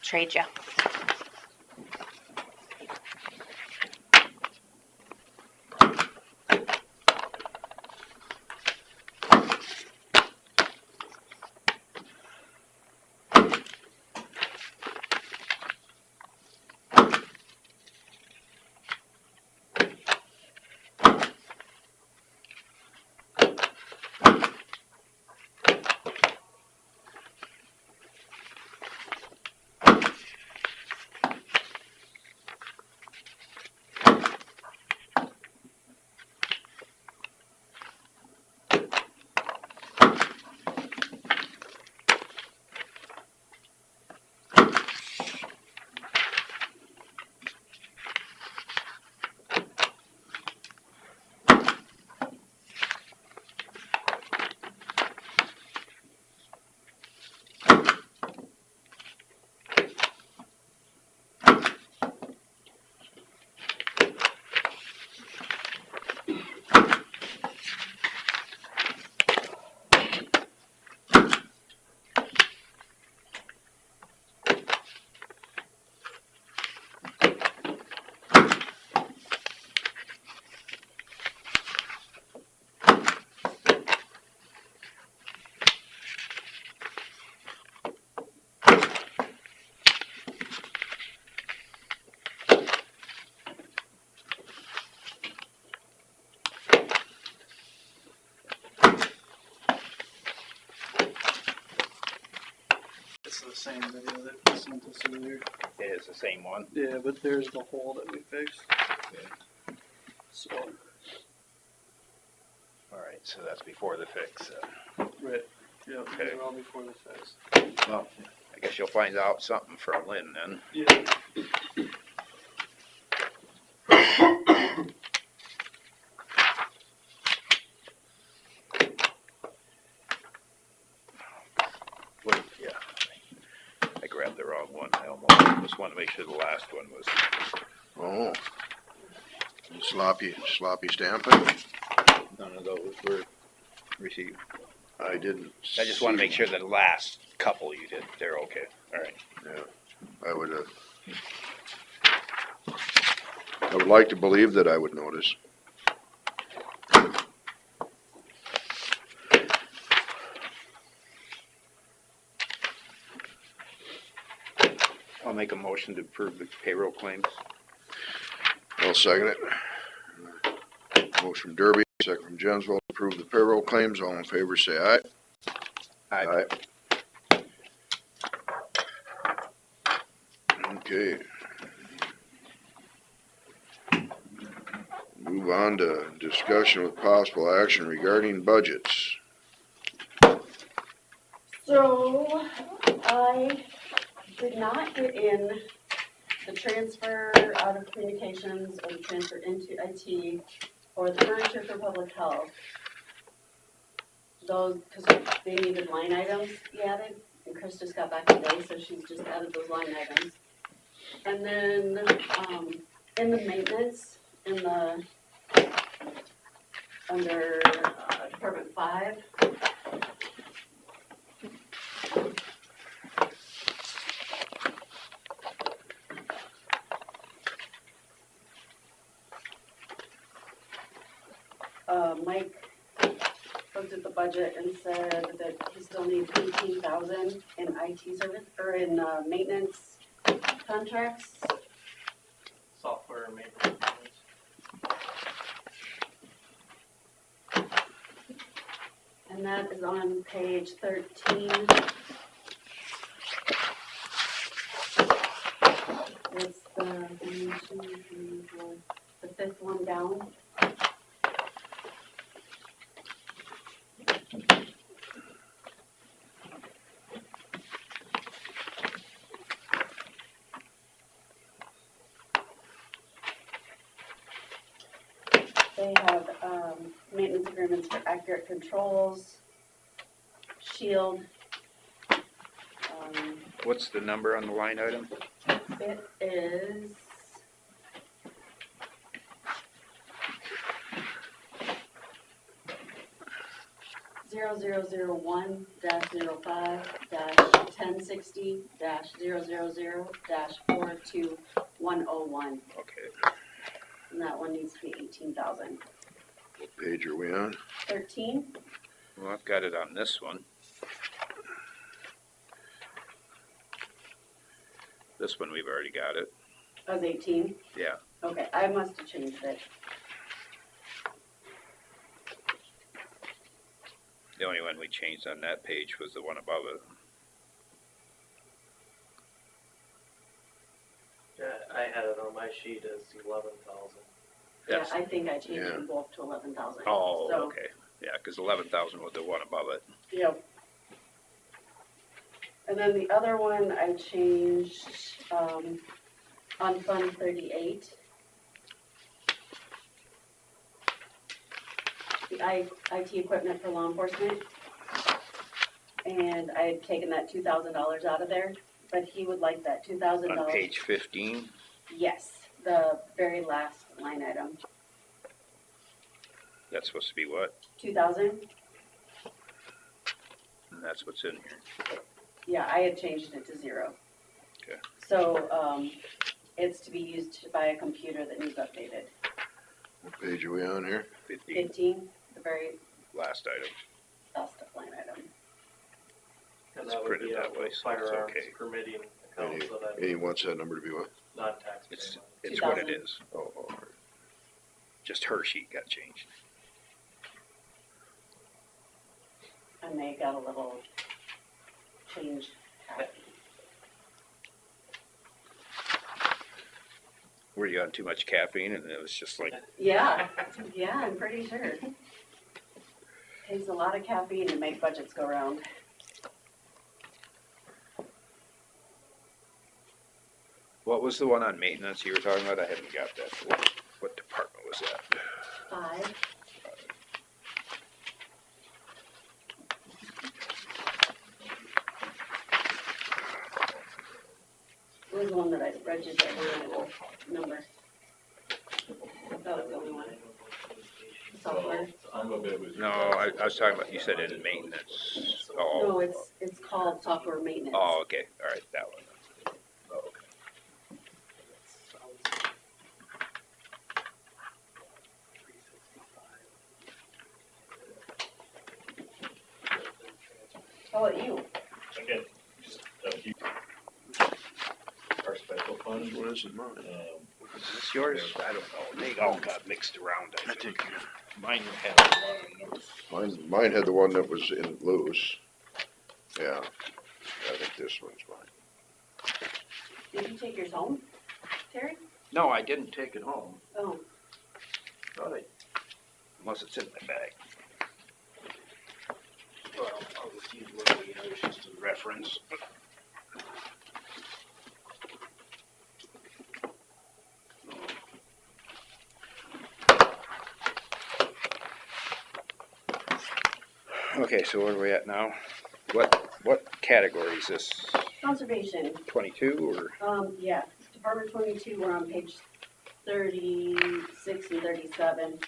trade you.
It's the same video that they sent us earlier.
It is the same one.
Yeah, but there's the hole that we fixed. So,
All right, so that's before the fix.
right, yeah,
Okay.
these are all before the fix.
Well, I guess you'll find out something from Lynn then.
Yeah.
Wait, yeah. I grabbed the wrong one. I almost just want to make sure the last one was.
Oh. Sloppy stamping?
None of those were received.
I didn't.
I just want to
see
make sure that the last couple you did, they're okay. All right.
I would like to believe that I would notice.
I'll make a motion to approve the payroll claims.
I'll second it. Motion from Derby, second from Jensvold, to approve the payroll claims. All in favor, say aye.
Aye.
Okay. Move on to discussion with possible action regarding budgets.
So, I did not get in the transfer out of communications or the transfer into IT or the furniture for public health. Those, because they needed line items be added, and Chris just got back today, so she's just added those line items. And then, in the maintenance, in the, under Department 5, Mike looked at the budget and said that he still needs 18,000 in IT service, or in, maintenance contracts.
Software and maintenance.
And that is on page 13. It's the fifth one down. They have, maintenance agreements for accurate controls, Shield.
What's the number on the line item?
It is. -0001-05-1060-000-42101,
Okay.
and that one needs to be 18,000.
What page are we on?
13,
Well, I've got it on this one. This one, we've already got it.
that was 18?
Yeah.
Okay, I must have changed it.
The only one we changed on that page was the one above it.
Yeah, I had it on my sheet as 11,000.
Yeah,
That's-
I think I changed
Yeah.
them both to 11,000.
Oh,
So,
okay. Yeah, because 11,000 was the one above it.
yep. And then the other one I changed, on Fund 38. The IT equipment for law enforcement. And I had taken that $2,000 out of there, but he would like that $2,000.
On page 15,
Yes, the very last line item,
that's supposed to be what?
2,000.
And that's what's in here.
Yeah, I had changed it to 0.
Okay.
So, it's to be used to buy a computer that needs updated.
What page are we on here?
15,
15, the very
last item.
last line item.
And
It's
that would
printed
be
that
out
way,
of
so it's
firearms
okay.
permitting accounts, so
And he
that
wants that number to be what?
non-taxpayer
It's,
money.
it's what it
2,000.
is.
Oh,
Just her sheet got changed.
And they got a little change happy.
Were you on too much caffeine and it was just like,
Yeah, yeah, I'm pretty sure. Takes a lot of caffeine to make budgets go round.
what was the one on maintenance you were talking about? I haven't got that. What department was that?
5. It was the one that I read you the number. That was the only one. Software.
No, I was talking about, you said in maintenance. Oh,
No, it's called software maintenance.
oh, okay, all right, that one. Oh, okay.
How about you?
Again, just a few. Our special fund,
what is it, mine?
Is this yours? I don't know. They all got mixed around, I think.
mine had a lot of numbers.
Mine had the one that was in loose. Yeah, I think this one's mine.
Did you take yours home, Terry?
No, I didn't take it home.
Oh,
Thought I, unless it's in my bag. Well, I'll just use what we have just as reference. Okay, so where are we at now? What category is this?
conservation.
22 or?
Yeah, Department 22, we're on page 36 and 37.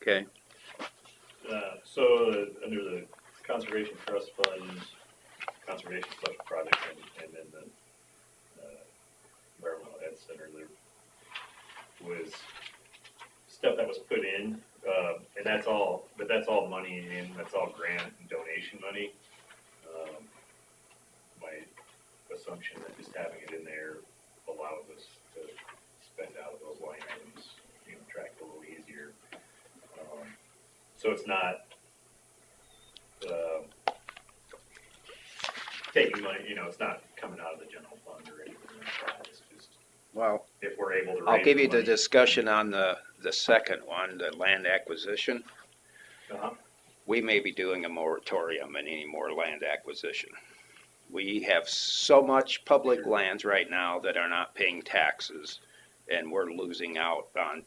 Okay,
So, under the Conservation Trust Fund, Conservation Special Project, and then the Environmental Ed Center, there was stuff that was put in, and that's all, but that's all money in, that's all grant and donation money. My assumption that just having it in there allows us to spend out of those line items, track it a little easier. So it's not, taking money, it's not coming out of the general fund or anything like that. It's just,
well,
if we're able to raise
I'll give you the
money.
discussion on the second one, the land acquisition.
Uh-huh.
We may be doing a moratorium on any more land acquisition. We have so much public lands right now that are not paying taxes, and we're losing out on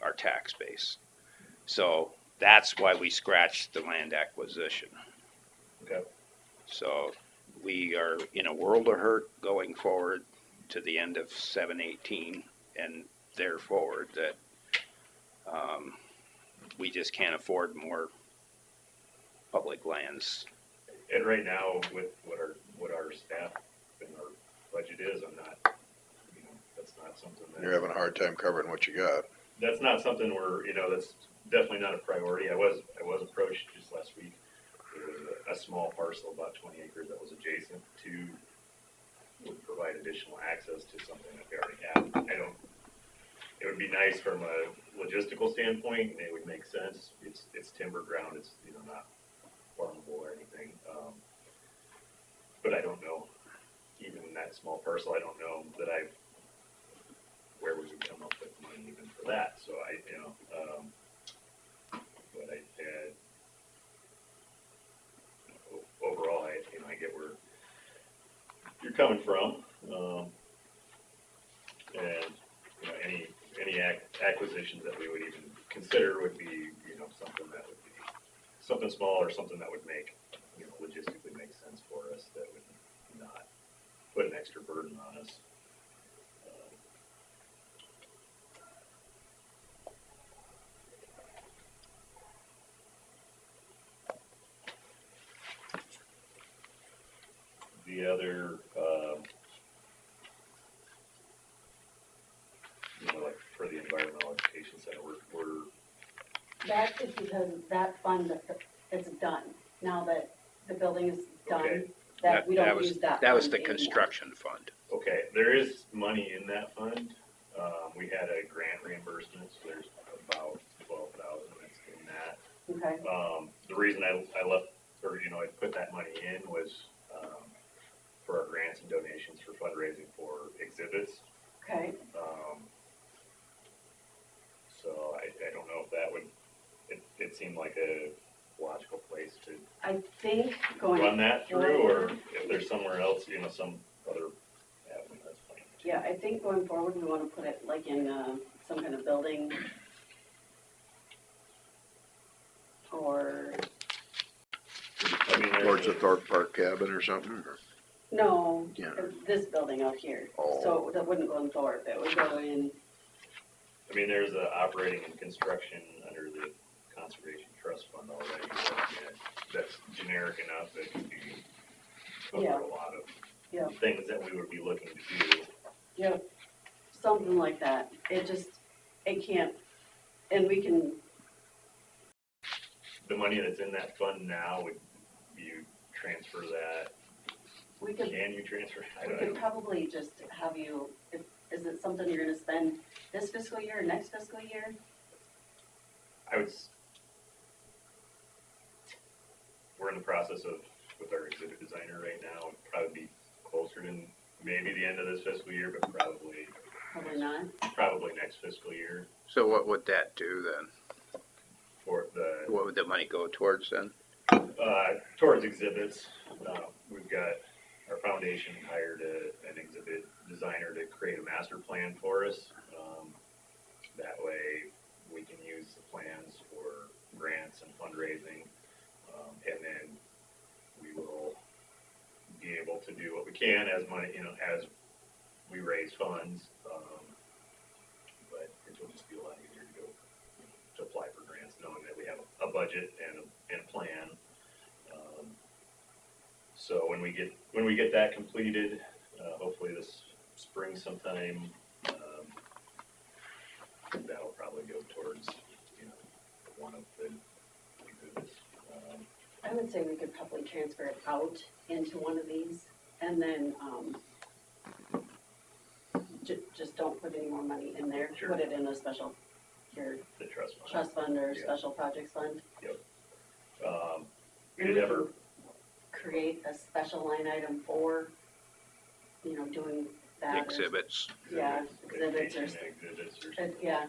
our tax base. So that's why we scratched the land acquisition.
Okay.
So we are in a world of hurt going forward to the end of 7/18 and there forward that we just can't afford more public lands.
And right now, with what our staff and our budget is, I'm not, that's not something that.
You're having a hard time covering what you got.
That's not something that's definitely not a priority. I was approached just last week. There was a small parcel, about 20 acres, that was adjacent to, would provide additional access to something that we already have. It would be nice from a logistical standpoint, and it would make sense. It's timber ground, it's, not farmable or anything. But I don't know, even in that small parcel, I don't know that where we would come up with money even for that. So but I had, overall, I get where you're coming from. And, any acquisitions that we would even consider would be, something that would be something small or something that would make, logistically make sense for us, that would not put an extra burden on us. The other, like for the environmental education center, we're
That is because that fund is done. Now that the building is done,
Okay.
that we don't
was,
use that.
That was
fund
the
anymore.
construction fund.
okay. There is money in that fund. We had a grant reimbursement, so there's about 12,000 that's in that.
Okay,
The reason I left, or I put that money in was for our grants and donations for fundraising for exhibits.
okay.
So I don't know if that would. It seemed like a logical place to
I think going
run that through, or
forward-
if there's somewhere else, some other avenue, that's fine.
Yeah, I think going forward, we want to put it like in some kind of building. Or,
I mean,
Towards the Thorpe Park cabin or something, or?
no,
Yeah.
this building out here.
Oh.
So that wouldn't go in Thorpe, it would go in,
I mean, there's a operating and construction under the Conservation Trust Fund already. That's generic enough that it could be cover
Yeah.
a lot
Yeah.
of things that we would be looking to do.
yeah, something like that. It can't, and we can,
The money that's in that fund now, would you transfer that?
we could
Can you transfer? I
We
don't
could
know.
probably just have you, is it something you're gonna spend this fiscal year, next fiscal year?
I would. We're in the process with our exhibit designer right now. It'd probably be closer to maybe the end of this fiscal year, but probably
Probably not.
next fiscal year
So what would that do then?
for the
What would the money go towards then?
towards exhibits. We've got our foundation hired an exhibit designer to create a master plan for us. That way we can use the plans for grants and fundraising. And then we will be able to do what we can as money, as we raise funds. But it will just be a lot easier to go to apply for grants, knowing that we have a budget and a plan. So when we get that completed, hopefully this spring sometime, that'll probably go towards, one of the exhibits.
I would say we could probably transfer it out into one of these and then, just don't put any more money in there.
Sure.
Put it in a special, your
The trust fund.
trust fund or
Yeah.
special projects fund.
We did have a,
Create a special line item for, doing that. or-
Exhibits.
Yeah, exhibits or,
exhibits or
yeah,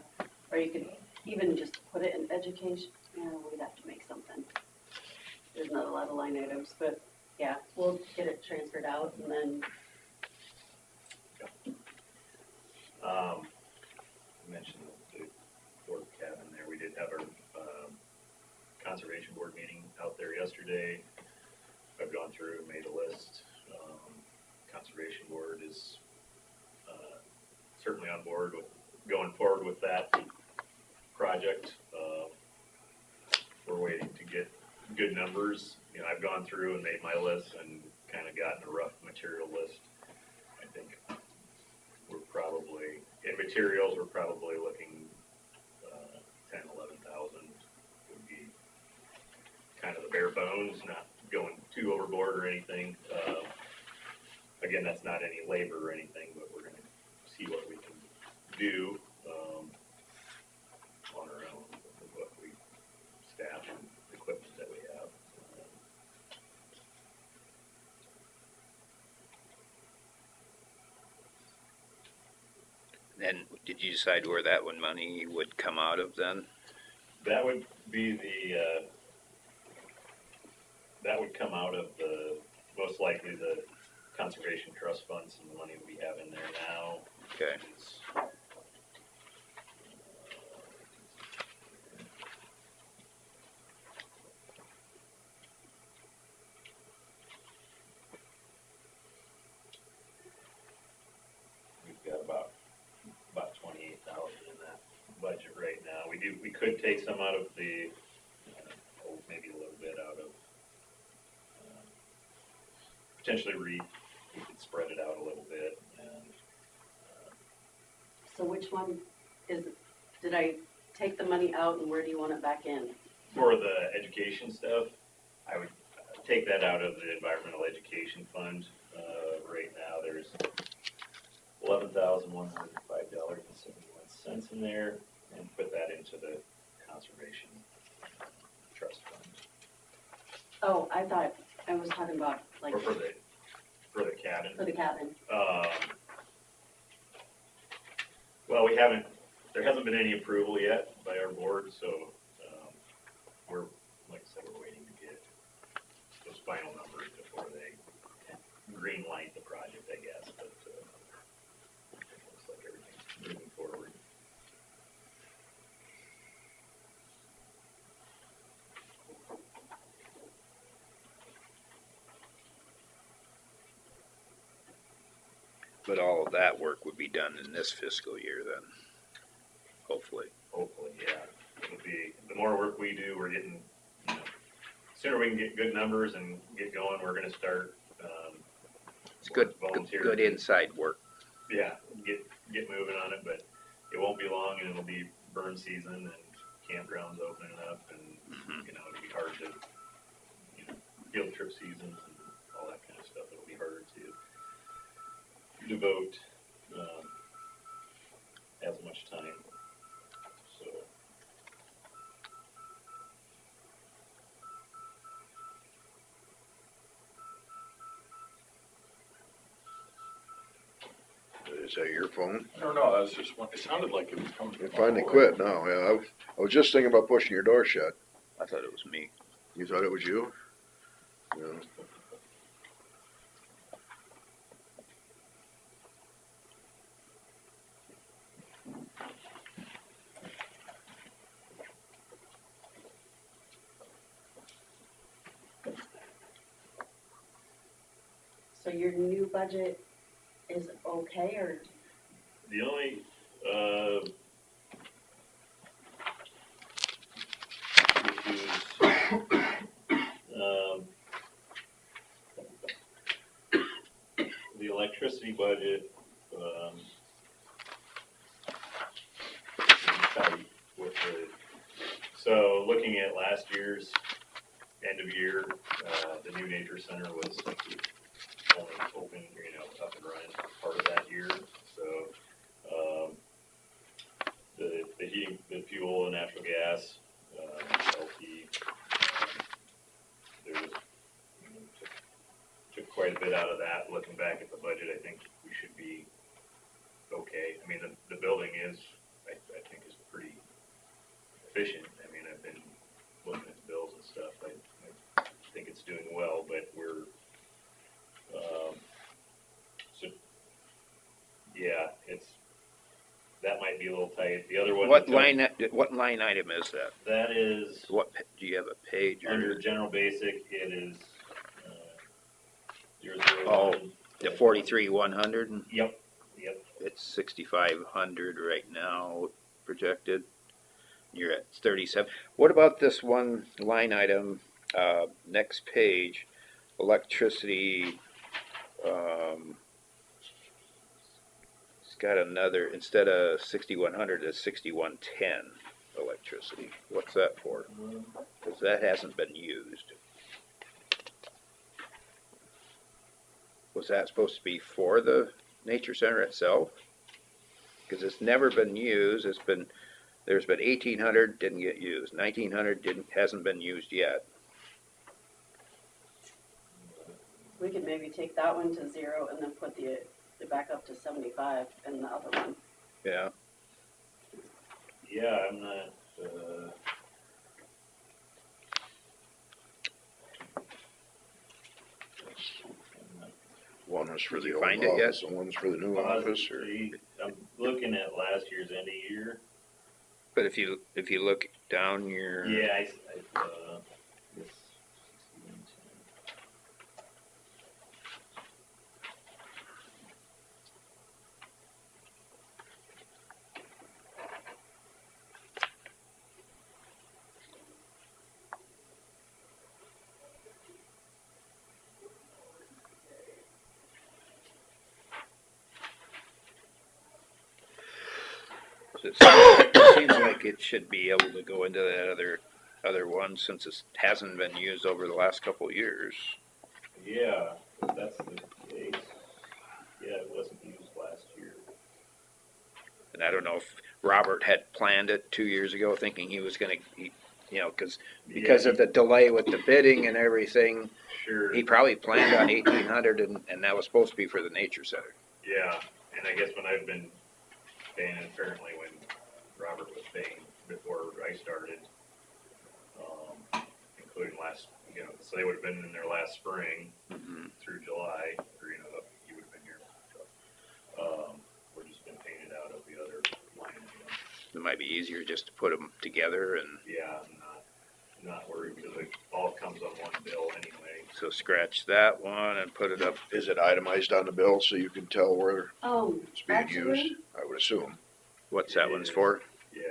or you could even just put it in education, we'd have to make something. There's not a lot of line items, but yeah, we'll get it transferred out and then,
I mentioned the Ford cabin there. We did have our conservation board meeting out there yesterday. I've gone through and made a list. Conservation board is certainly on board with going forward with that project. We're waiting to get good numbers. You know, I've gone through and made my list and kind of gotten a rough material list. I think we're probably, in materials, we're probably looking 10, 11,000 would be kind of the bare bones, not going too overboard or anything. Again, that's not any labor or anything, but we're gonna see what we can do on our own with what we staff and equipment that we have.
Then, did you decide where that one money would come out of then?
That would be that would come out of most likely the conservation trust funds and the money we have in there now.
Okay.
We've got about 28,000 in that budget right now. We could take some out of the, maybe a little bit out of, potentially we could spread it out a little bit and,
So which one is, did I take the money out and where do you want it back in?
for the education stuff, I would take that out of the environmental education fund. Right now, there's $11,105.71 in there, and put that into the conservation trust fund.
Oh, I thought I was talking about like
Or for the cabin.
for the cabin.
Well, there hasn't been any approval yet by our board, so, we're, like I said, we're waiting to get those final numbers before they green light the project, I guess, but, it looks like everything's moving forward.
But all of that work would be done in this fiscal year then, hopefully.
Hopefully, yeah. It'll be, the more work we do, we're getting, you know, sooner we can get good numbers and get going, we're gonna start,
It's good,
volunteer.
good inside work.
Yeah, get moving on it, but it won't be long and it'll be burn season and campgrounds opening up and, you know, it'll be hard to, you know, field trip seasons and all that kind of stuff. It'll be harder to devote, as much time, so.
Is that your phone?
I don't know, that was just one, it sounded like it was coming from.
It finally quit now, yeah. I was just thinking about pushing your door shut.
I thought it was me.
You thought it was you? Yeah.
So your new budget is okay or?
The only, the electricity budget, with so looking at last year's end of year, the new nature center was only open, you know, up and running part of that year, so, the heating, the fuel and natural gas, LP, there was, you know, took quite a bit out of that. Looking back at the budget, I think we should be okay. I mean, the building is, I think is pretty efficient. I mean, I've been looking at the bills and stuff. I think it's doing well, but we're, so, yeah, that might might be a little tight. The other one.
What line item is that?
That is
Do you have a page or?
under general basic, it is, 001.
Oh, the 43,100?
Yep.
It's 6,500 right now projected. You're at 37. What about this one line item, next page, electricity, it's got another, instead of 6,100, it's 6,110 electricity. What's that for? Because that hasn't been used. Was that supposed to be for the nature center itself? Because it's never been used. There's been 1,800 didn't get used, 1,900 hasn't been used yet.
We could maybe take that one to 0 and then put the back up to 75 in the other one.
Yeah.
Yeah, I'm not,
One was for
Did
the
you
old
find it yet?
office, and one's for the new office, or?
I'm looking at last year's end of year.
But if you look down your,
Yeah, this.
it seems like it should be able to go into that other one since it hasn't been used over the last couple of years.
Yeah, if that's the case. Yeah, it wasn't used last year.
And I don't know if Robert had planned it 2 years ago, thinking he was going to, because of the delay with the bidding and everything,
Sure.
he probably planned on 1,800, and that was supposed to be for the nature center.
Yeah, and I guess when I've been paying, apparently when Robert was paying before I started, including last, so they would have been in there last spring through July, or, you would have been here. So, we're just been painted out of the other line.
It might be easier just to put them together, and
Yeah, I'm not worried because it all comes on one bill anyway.
so scratch that one and put it up.
Is it itemized on the bill so you can tell where it's being
Actually,
used? I would assume.
What's that one's for?
Yeah.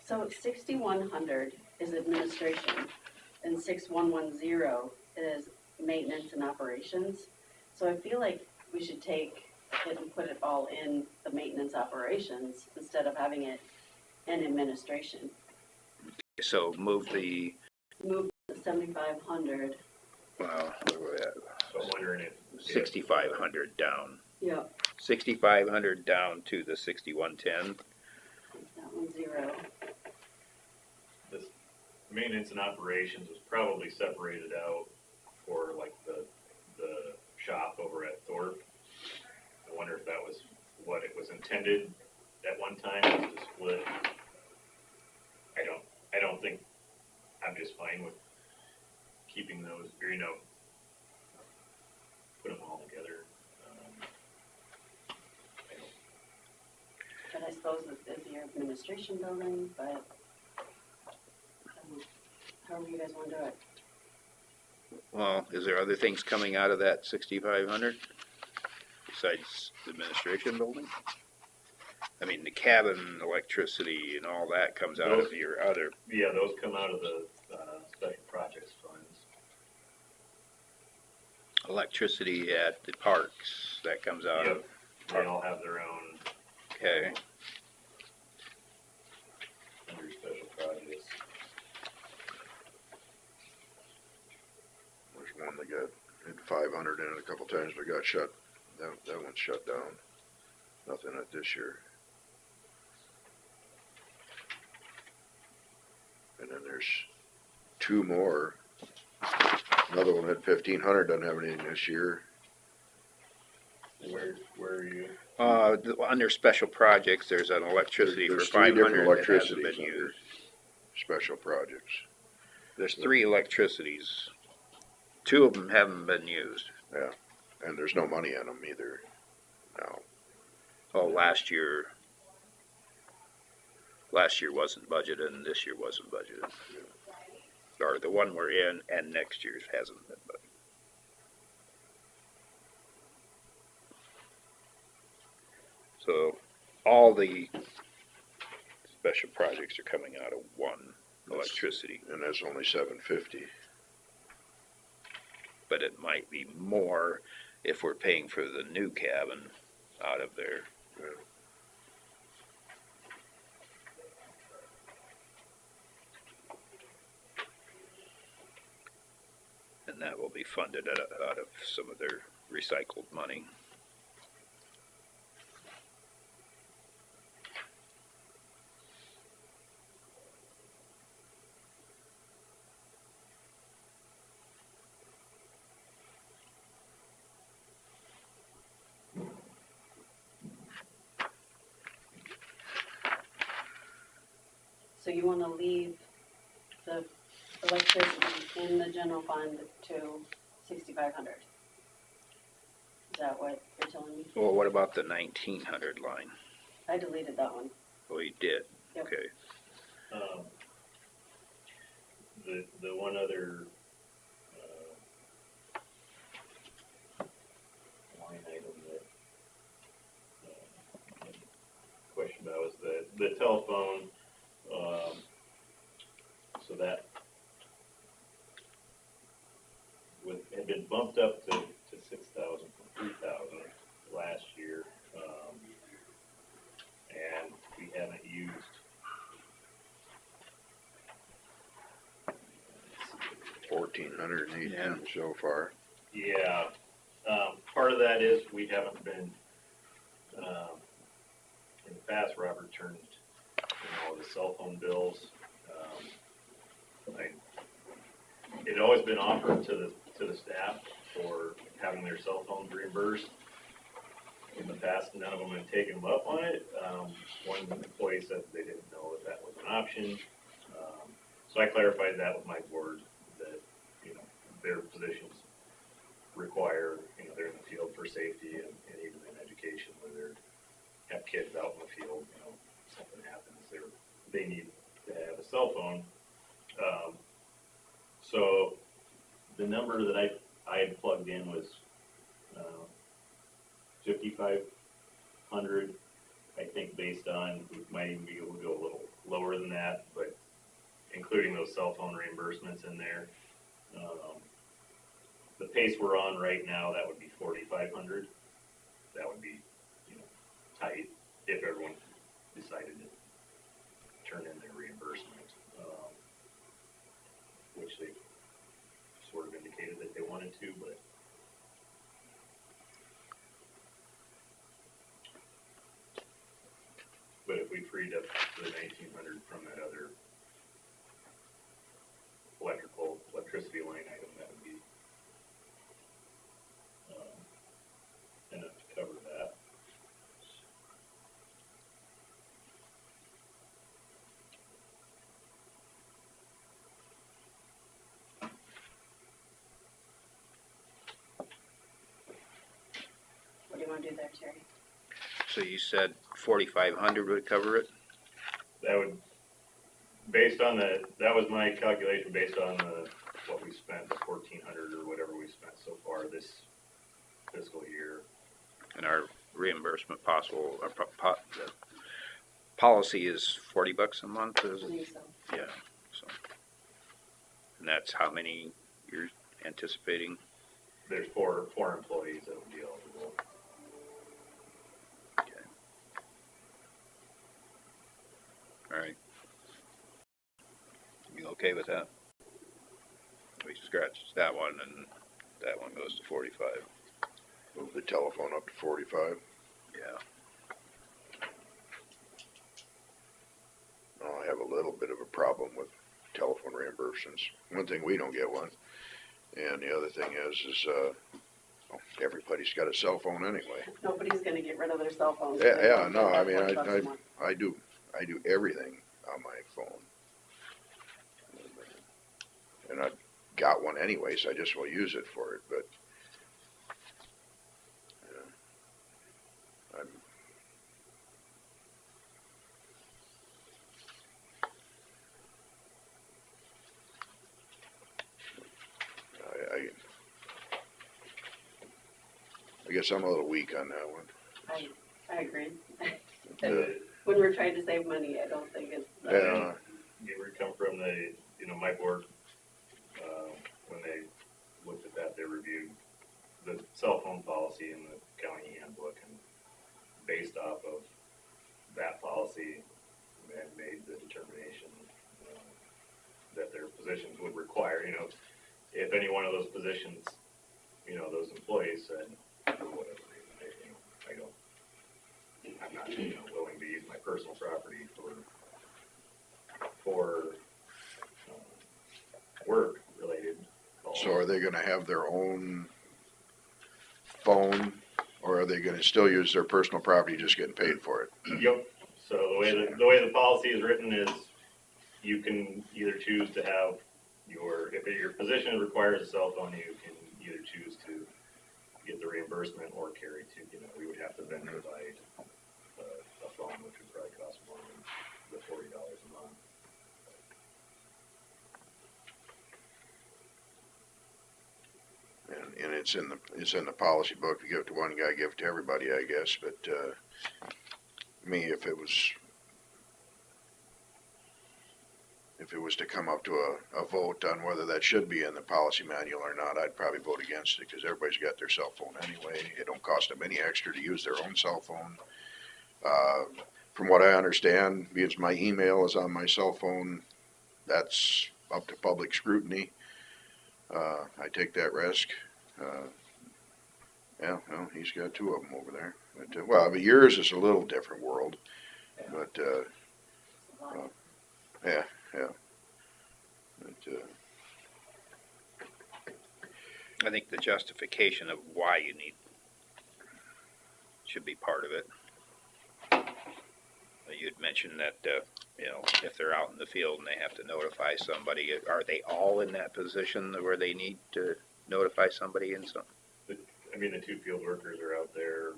so 6,100 is administration, and 6,110 is maintenance and operations. So I feel like we should take it and put it all in the maintenance operations instead of having it in administration.
So move the,
Move the 7,500.
well, what are we at?
So I'm wondering if.
6,500 down.
Yeah.
6,500 down to the 6,110.
That one's 0.
This maintenance and operations was probably separated out for like the shop over at Thorpe. I wonder if that was what it was intended at one time, was to split. I don't think, I'm just fine with keeping those, or, put them all together.
But I suppose this is your administration building, but however you guys want to do it.
Well, is there other things coming out of that 6,500 besides the administration building? I mean, the cabin electricity and all that comes out of your other.
Yeah, those come out of the special projects funds.
Electricity at the parks, that comes out of.
Yep, they all have their own.
Okay.
Under special projects.
There's one that had 500 in it a couple times, but got shut. That one's shut down. Nothing at this year. And then there's 2 more. Another one had 1,500, doesn't have anything this year.
Where are you?
Under special projects, there's an electricity
There's
for
3 different
500 that hasn't
electricities
been
under
used.
special projects.
There's 3 electricities. 2 of them haven't been used.
And there's no money in them either.
Oh, last year wasn't budgeted and this year wasn't budgeted. Or the one we're in and next year's hasn't been budgeted. So all the special projects are coming out of one electricity,
And that's only $750.
but it might be more if we're paying for the new cabin out of there. And that will be funded out of some of their recycled money.
So you wanna leave the electricity in the general fund to 6,500? Is that what you're telling me?
Well, what about the 1900 line?
I deleted that one.
Oh, you did?
Yep.
Okay.
The one other, line item that, question about was the telephone, so that had been bumped up to 6,000 from 3,000 last year, and we haven't used.
$1,418 so far.
Yeah, part of that is we haven't been, in the past, Robert turned, the cell phone bills. It had always been offered to the staff for having their cell phones reimbursed. In the past, none of them had taken them up on it. One employee said they didn't know that was an option. So I clarified that with my board, that, their positions require, they're in the field for safety and even in education where they have kids out in the field, something happens, they need to have a cell phone. So the number that I had plugged in was 5,500. I think based on, we might even be able to go a little lower than that, but including those cell phone reimbursements in there. The pace we're on right now, that would be 4,500. That would be, tight if everyone decided to turn in their reimbursement, which they sort of indicated that they wanted to, but if we freed up the 1,900 from that other electricity line item, that would be enough to cover that.
What do you wanna do there, Terry?
So you said 4,500 would cover it?
That would, based on that was my calculation based on what we spent, the 1,400 or whatever we spent so far this fiscal year.
And our reimbursement possible, the policy is $40 a month,
I
is it?
think so.
Yeah, so. And that's how many you're anticipating?
There's four employees that would be eligible.
Okay. All right. You okay with that? We scratched that one and that one goes to 45.
Move the telephone up to 45.
Yeah.
I have a little bit of a problem with telephone reimbursements. One thing, we don't get one. And the other thing is everybody's got a cell phone anyway.
Nobody's gonna get rid of their cell phones.
Yeah, no, I mean,
$40 a month.
I do everything on my phone. And I've got one anyway, so I just will use it for it, but guess I'm a little weak on that one.
I agree.
Yeah.
When we're trying to save money, I don't think it's.
Yeah,
Get where you come from, my board, when they looked at that, they reviewed the cell phone policy in the county handbook, and based off of that policy, and made the determination that their positions would require, if any one of those positions, those employees said, for whatever reason, I'm not, willing to use my personal property for work related calls.
so are they gonna have their own phone, or are they gonna still use their personal property, just getting paid for it?
Yep. So the way the policy is written is you can either choose to have if your position requires a cell phone, you can either choose to get the reimbursement or carry to, we would have to then provide a phone, which would probably cost more than the $40 a month.
And it's in the policy book. You give it to one guy, give it to everybody, I guess, but, if it was to come up to a vote on whether that should be in the policy manual or not, I'd probably vote against it, because everybody's got their cell phone anyway. It don't cost them any extra to use their own cell phone. From what I understand, because my email is on my cell phone, that's up to public scrutiny. I take that risk. Yeah, well, he's got two of them over there. But yours is a little different world. But, yeah. But,
I think the justification of why you need should be part of it. You'd mentioned that, if they're out in the field and they have to notify somebody, are they all in that position where they need to notify somebody in some?
The two field workers are out there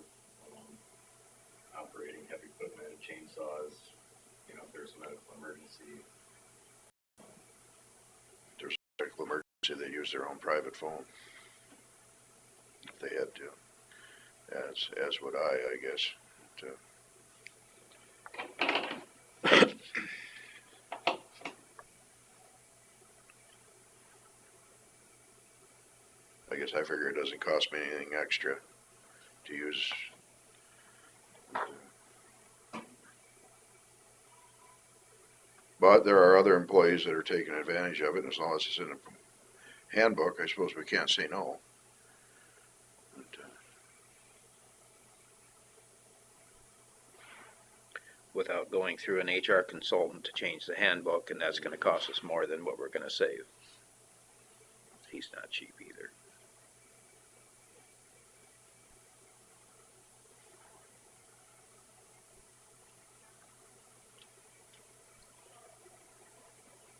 operating heavy equipment, chainsaws, if there's a medical emergency.
there's a medical emergency, they use their own private phone. If they had to. As would I guess. I guess I figure it doesn't cost me anything extra to use. But there are other employees that are taking advantage of it, and as long as it's in a handbook, I suppose we can't say no. But,
Without going through an HR consultant to change the handbook, and that's gonna cost us more than what we're gonna save. He's not cheap either.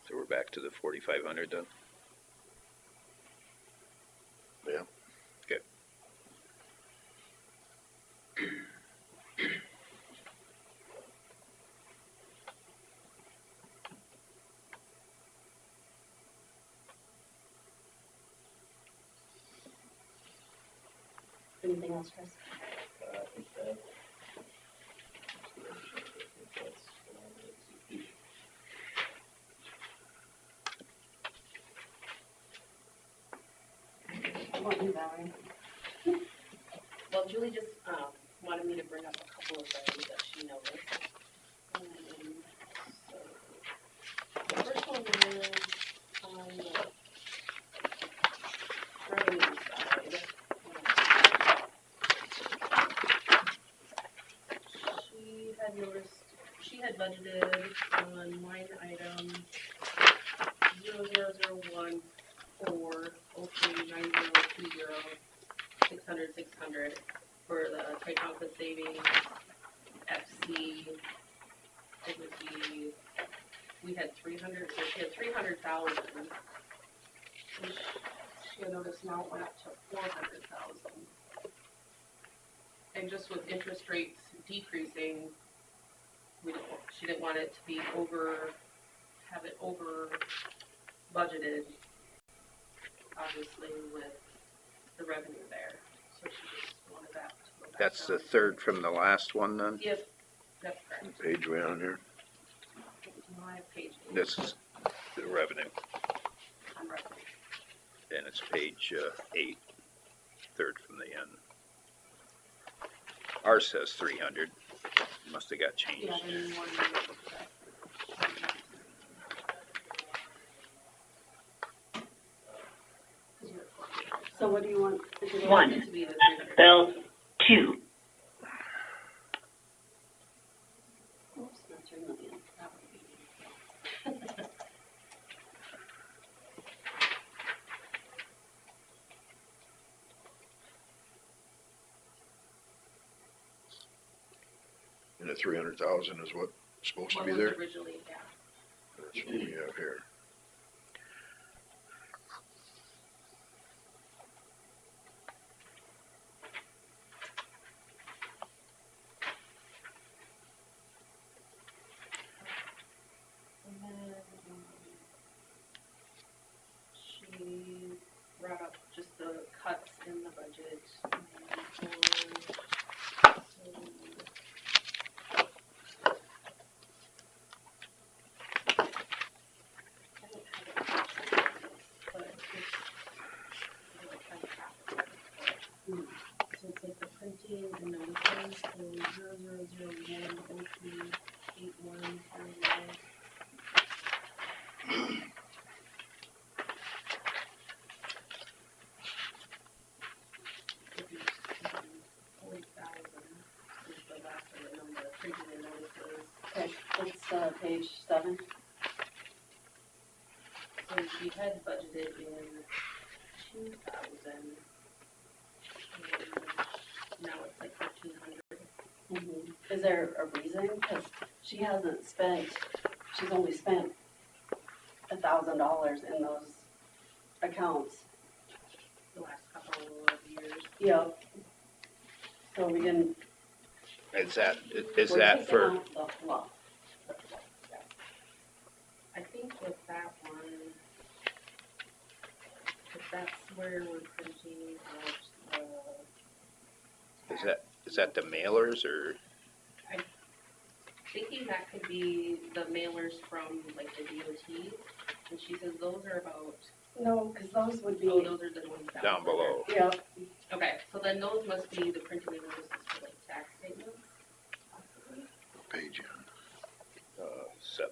So we're back to the 4,500 then?
Yeah.
Okay.
Anything else, Chris?
I think that's
What you, Valerie?
Well, Julie just, wanted me to bring up a couple of things that she noticed. So, the first one is on the revenue side. She had noticed, she had budgeted on line item 0001 for 039020 600 for the Titanca savings FC. It would be, we had 300, so she had 300,000. She had noticed now it went up to 400,000. And just with interest rates decreasing, she didn't want it to be have it over budgeted, obviously with the revenue there. So she just wanted that
That's the third from the last one then?
Yep, that's correct.
Page way on here.
My page.
This is the revenue,
I'm right.
and it's page 8, third from the end. Ours says 300. Must have got changed.
Yeah, then one.
So what do you want?
Want it to be the 300.
Bill 2.
Oops, not 3 million. That would be-
And the 300,000 is what's supposed to
What
be
was
there?
originally, yeah.
That's what we have here.
And then, she brought up just the cuts in the budget. So it's like the printing and notices, so 0001 03 81 40,000 is the last of the number, printing and notices.
Okay, it's page 7.
So she had budgeted in 2,000. And now it's like 1,500.
Is there a reason? Because she hasn't spent, she's only spent $1,000 in those accounts.
The last couple of years.
Yeah. So we didn't.
Is that
we're taking
for,
out the fluff.
I think with that one, if that's where we're printing out the.
is that the mailers or?
Thinking that could be the mailers from like the DOT, and she says those are about,
No, because those would be.
oh, those are the ones
Down below.
Yeah.
Okay, so then those must be the printing and notices for like tax statements, possibly.
Page
7.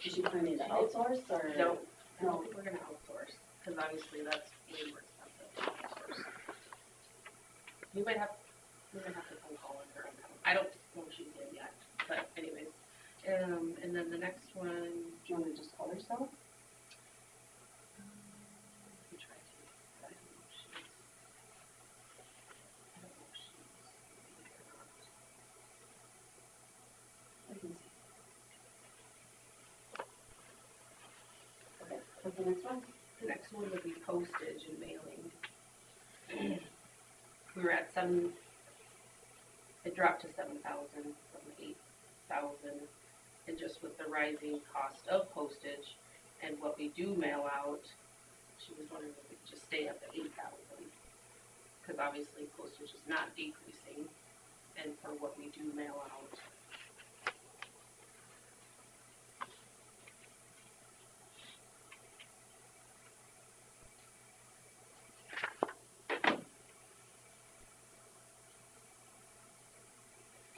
Is she planning to outsource or?
No, I
No.
don't think we're gonna outsource, because obviously that's way more expensive to outsource. We might have to phone call her. I don't know if she's in yet, but anyways. And then the next one.
Do you want to just call herself?
Let me try to. I don't know if she's.
I can see. Okay, what's the next one?
The next one would be postage and mailing. We were at 7, it dropped to 7,000 from 8,000. And just with the rising cost of postage and what we do mail out, she was wondering if we could just stay at the 8,000. Because obviously postage is not decreasing, and for what we do mail out.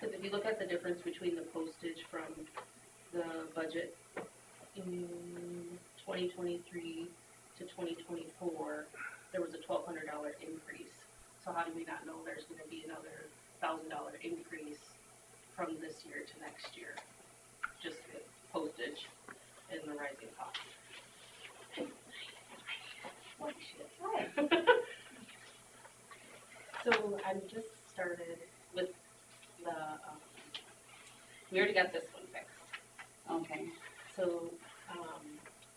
Because if you look at the difference between the postage from the budget in 2023 to 2024, there was a $1,200 increase. So how do we not know there's going to be another $1,000 increase from this year to next year? Just with postage and the rising cost. What shit? So I'm just started with the, we already got this one fixed.
Okay.
So,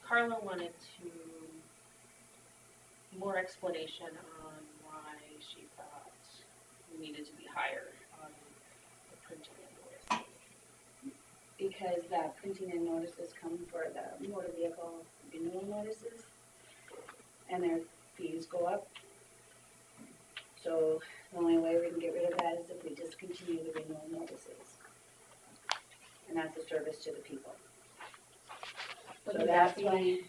Carla wanted more explanation on why she thought we needed to be higher on the printing and notices.
Because the printing and notices come for the motor vehicle renewal notices, and their fees go up. So the only way we can get rid of that is if we discontinue the renewal notices. And that's a service to the people.
What
So
does
that's
that
why,
mean?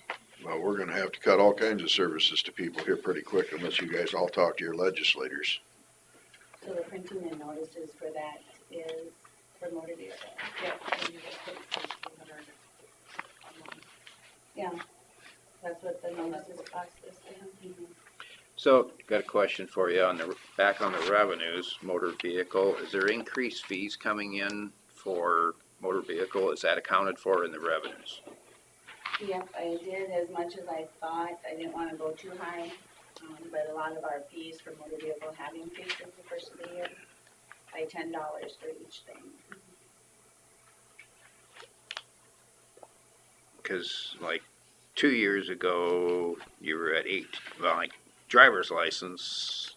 Well, we're gonna have to cut all kinds of services to people here pretty quick unless you guys all talk to your legislators.
so the printing and notices for that is for motor vehicle. Yeah, that's what the notices cost us.
So, got a question for you on the, back on the revenues, motor vehicle, is there increased fees coming in for motor vehicle? Is that accounted for in the revenues?
Yep, I did as much as I thought. I didn't wanna go too high, but a lot of our fees for motor vehicle have increased in the first of the year by $10 for each thing.
Cause like 2 years ago, you were at like driver's license,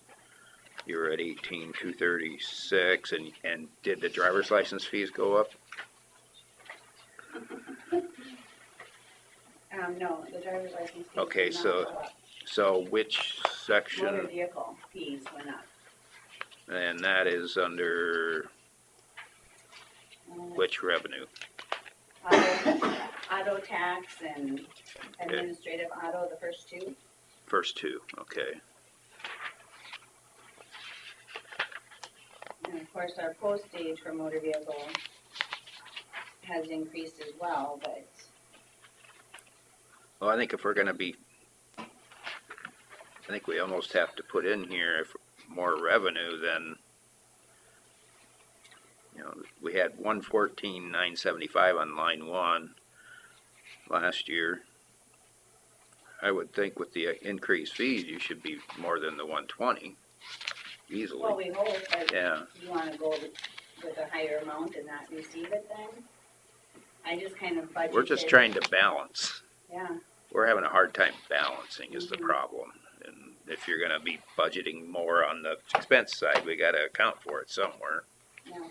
you were at 18,236, and did the driver's license fees go up?
No, the driver's license fees
Okay,
did not
so-
go up.
So which
Motor
section,
vehicle fees went up.
and that is under which revenue?
Auto tax and administrative auto, the first two.
First two, okay.
And of course, our postage for motor vehicle has increased as well, but
Well, I think if we're gonna be, I think we almost have to put in here if more revenue than, you know, we had 114,975 on line 1 last year. I would think with the increased fees, you should be more than the 120
well,
easily.
we hope, but
Yeah,
you wanna go with a higher amount and not receive it then? I just kind of budgeted.
we're just trying to balance.
Yeah,
We're having a hard time balancing is the
Mhm.
problem. And if you're gonna be budgeting more on the expense side, we gotta account for it somewhere.
yeah.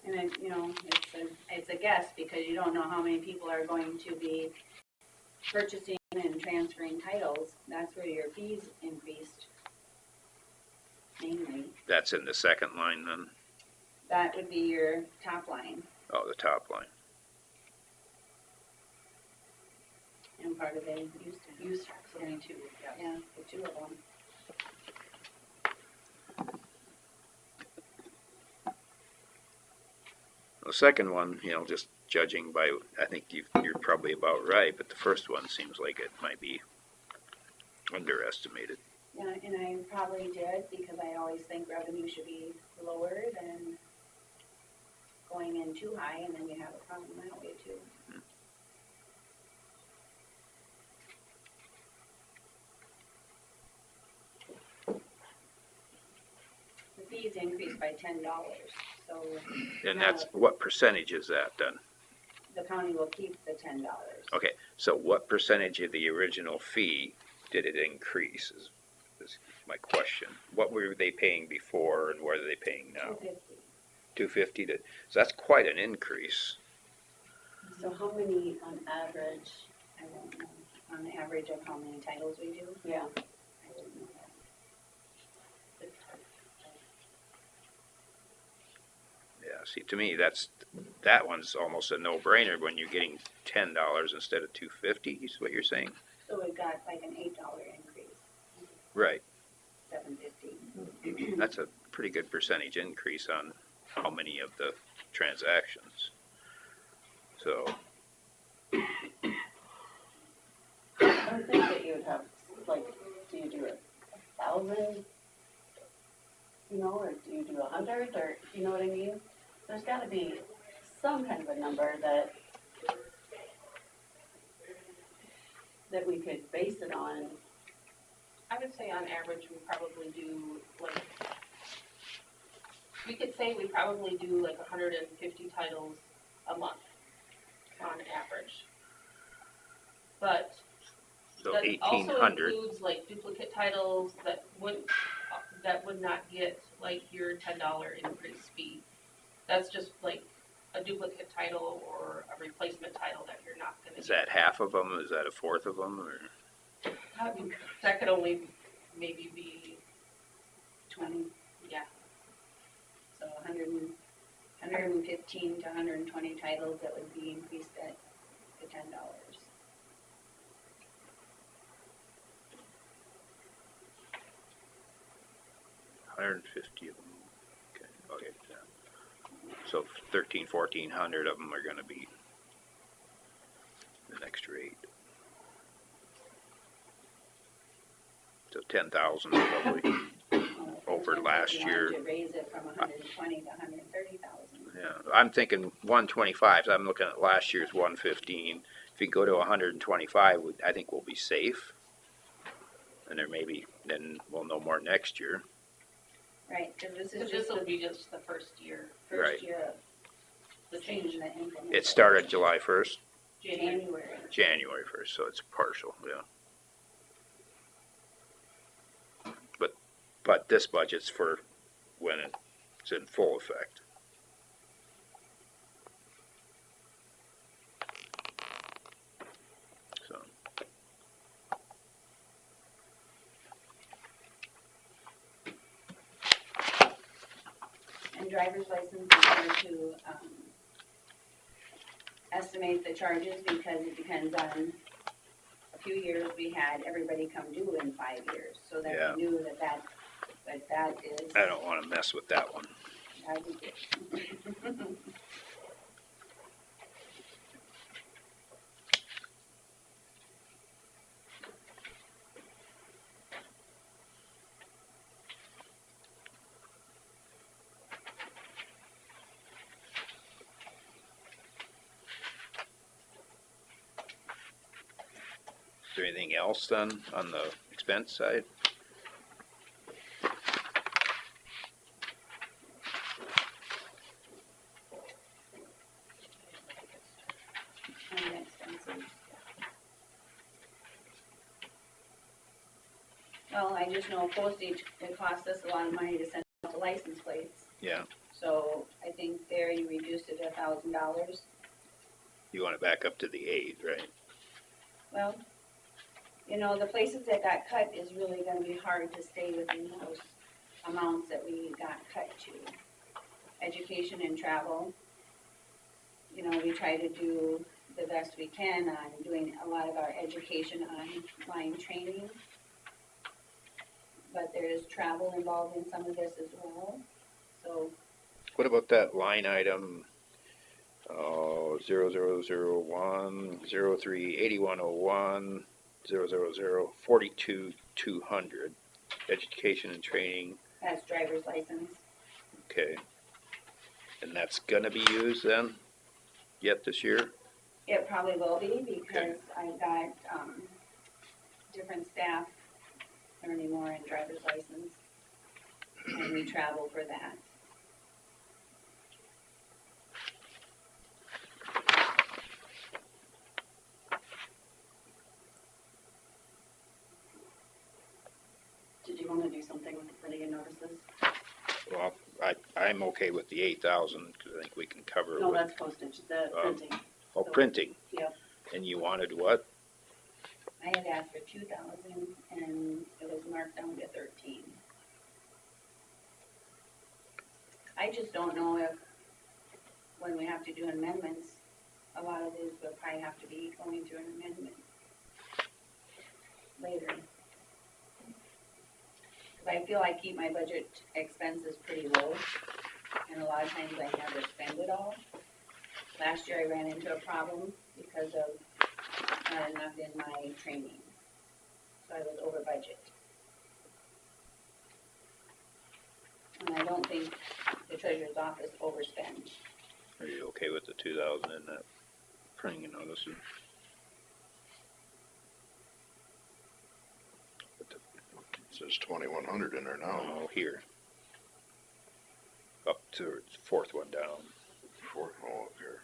And it, you know, it's a guess because you don't know how many people are going to be purchasing and transferring titles. That's where your fees increased mainly.
That's in the second line then.
That would be your top line
Oh, the top line.
and part of it
Use tax, only two, yeah.
yeah, the two of them.
The second one, you know, just judging by, I think you're probably about right, but the first one seems like it might be underestimated.
Yeah, and I probably did because I always think revenue should be lower than going in too high and then you have a problem that way too. The fees increased by $10, so
And that's, what percentage is that then?
the county will keep the $10.
Okay, so what percentage of the original fee did it increase is my question. What were they paying before and what are they paying now? $250 to, so that's quite an increase.
So how many on average?
I don't know, on the average of how many titles we do,
Yeah.
I wouldn't know that.
Yeah, see, to me, that one's almost a no-brainer when you're getting $10 instead of $250, is what you're saying?
So we got like an $8 increase,
Right,
$7.50.
that's a pretty good percentage increase on how many of the transactions. So,
I would think that you would have, like, do you do 1,000? You know, or do you do 100, or, you know what I mean? There's gotta be some kind of a number that we could base it on.
I would say on average, we probably do like, we could say we probably do like 150 titles a month on average. But
so
that also
1,800,
includes like duplicate titles that would not get like your $10 increase fee. That's just like a duplicate title or a replacement title that you're not gonna
is
get.
that half of them, is that a fourth of them, or?
That could only maybe be,
20,
yeah,
so 115 to 120 titles that would be increased at the $10.
150 of them. Okay. So 1,400 of them are gonna be the next rate. So 10,000 probably. Over last year.
To raise it from 120 to 130,000.
Yeah, I'm thinking 125. I'm looking at last year's 115. If you go to 125, I think we'll be safe. And there may be, then we'll know more next year.
Right, because this is
because
just
this will
the
be just the first year,
Right.
first year of
the
change
change.
that implemented.
It started July 1st,
January.
January 1st, so it's partial, yeah. But this budget's for when it's in full effect. So,
And driver's license is hard to estimate the charges because it depends on, a few years we had everybody come due in 5 years. So that
Yeah.
we knew that is.
I don't wanna mess with that one.
That would be-
Is there anything else then on the expense side?
on the expenses. Well, I just know postage, it costs us a lot of money to send out the license plates.
Yeah,
So I think there you reduced it to $1,000.
you want it back up to the 8, right?
Well, you know, the places that got cut is really gonna be hard to stay within those amounts that we got cut to. Education and travel, you know, we try to do the best we can on doing a lot of our education online training. But there is travel involved in some of this as well, so
What about that line item, 0001, 03, 8101, 000, 42,200, education and training,
that's driver's license.
okay. And that's gonna be used then, yet this year?
It probably will be because I've got, different staff learning more in driver's license. And we travel for that.
Did you wanna do something with the printing and notices?
Well, I'm okay with the 8,000, cause I think we can cover it
No,
with,
that's postage, the printing.
printing.
Yep.
And you wanted what?
I had asked for 2,000 and it was marked down to 13. I just don't know if, when we have to do amendments, a lot of these will probably have to be going through an amendment later. 'Cause I feel I keep my budget expenses pretty low, and a lot of times I never spend it all. Last year I ran into a problem because of not enough in my training, so I was over budget. And I don't think the treasurer's office overspends.
Are you okay with the 2,000 in that printing and notices?
It says 2,100 in there now.
Oh, here. Up to the fourth one down.
Up here.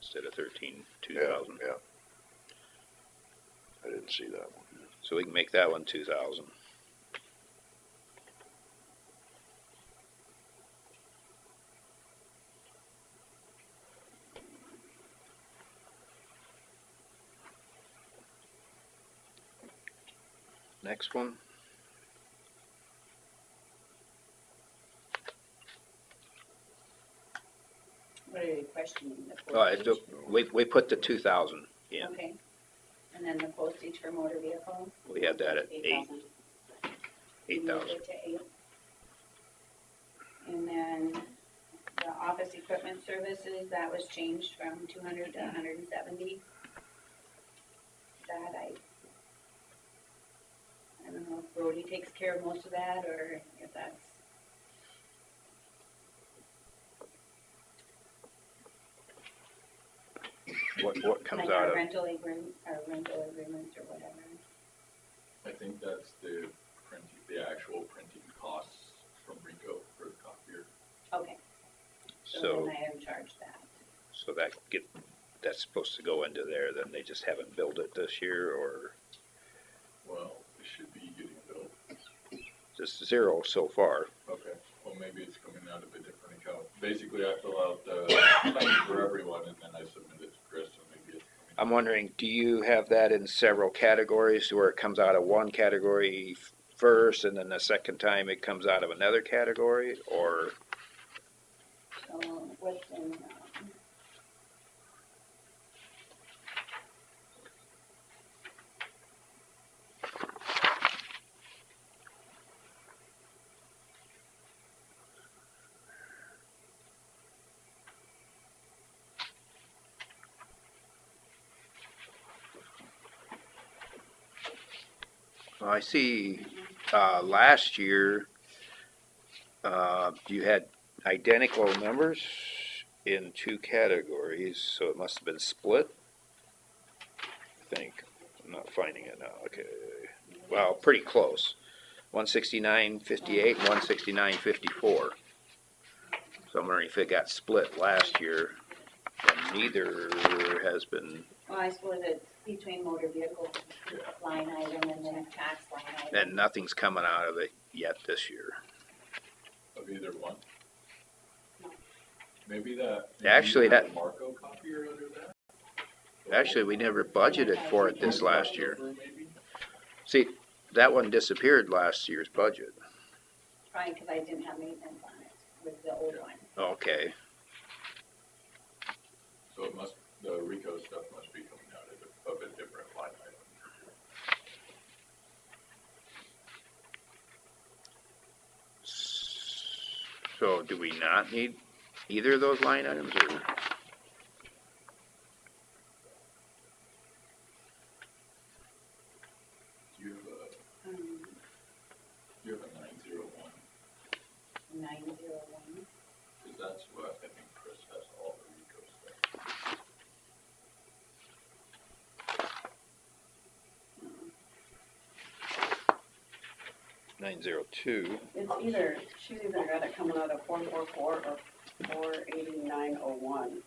Instead of 13,
Yeah,
2,000.
yeah. I didn't see that one.
So we can make that one 2,000. next one.
What are you questioning, the
Oh,
postage?
we put the 2,000 in.
Okay, and then the postage for motor vehicle?
We had that at
8,000.
You moved
8,000.
it to 8. And then the office equipment services, that was changed from 200 to 170. That I don't know if Brody takes care of most of that, or if that's,
What comes
like
out
our
of,
rental agreement, or whatever.
I think that's the actual printing costs from Rico for the copier.
Okay, so
so,
then I am charged that.
so that's supposed to go into there, then they just haven't billed it this year, or
Well, it should be getting billed.
just zero so far?
Okay, well, maybe it's coming out of a different account. Basically, I fill out the claim for everyone and then I submit it to Chris, so maybe it's coming.
I'm wondering, do you have that in several categories where it comes out of one category first and then the second time it comes out of another category, or?
So what's in,
Well, I see, last year, you had identical numbers in two categories, so it must have been split. I think, I'm not finding it now, okay. Well, pretty close. 169.58 and 169.54. So I'm wondering if it got split last year, and neither has been,
well, I suppose it's between motor vehicle line item and then tax line item.
and nothing's coming out of it yet this year.
Of either one. Maybe that.
Actually,
maybe you have
that-
a Marco copier under that?
Actually, we never budgeted for it this last year.
Maybe?
See, that one disappeared last year's budget.
Probably because I didn't have maintenance on it with the old one.
Okay,
So it must, the Rico stuff must be coming out of a different line item.
so do we not need either of those line items, or?
Do you have a 901?
901.
Because that's what I think Chris has all the Rico stuff.
902.
It's either, she's either got it coming out of 444 or 48901.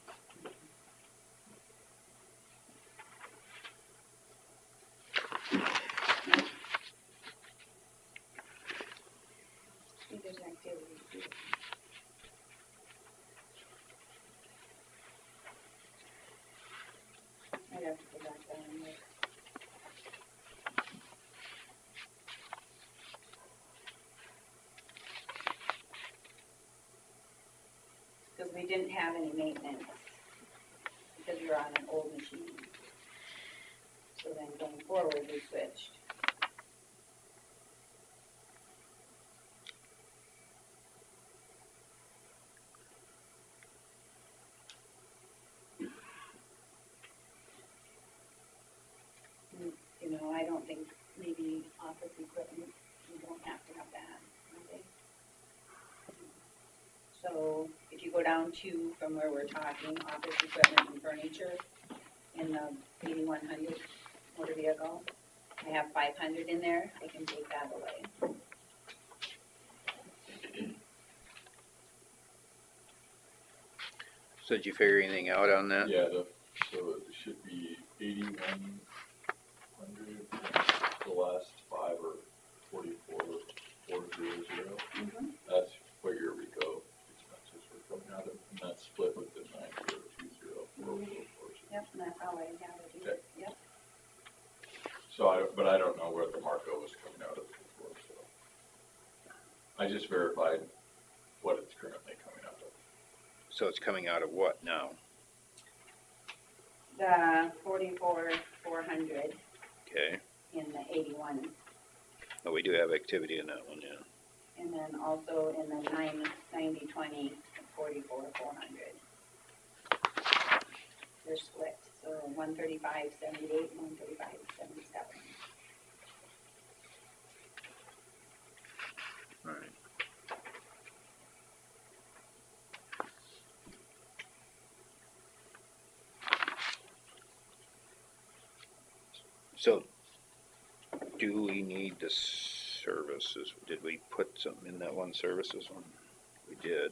See, there's activity too. I'd have to go back down and look. Because we didn't have any maintenance, because we were on an old machine. So then going forward, we switched. You know, I don't think maybe office equipment, you don't have to have that, okay? So if you go down to, from where we're talking, office equipment and furniture, in the 8100 motor vehicle, I have 500 in there, I can take that away.
So did you figure anything out on that?
Yeah, so it should be 8100, the last five are 44400.
Mm-hmm.
That's where your Rico expenses are coming out of, and that's split with the 9020444.
Yep, and that's how I have it here,
Okay.
yep.
So but I don't know where the Marco was coming I just verified what it's currently coming out of.
So it's coming out of what now?
The 44,400
Okay,
in the 81,
oh, we do have activity in that one, yeah.
and then also in the 90/20, 44,400. They're split, so 135.78 and 135.77.
Alright. So, do we need the services? Did we put something in that one services one? We did.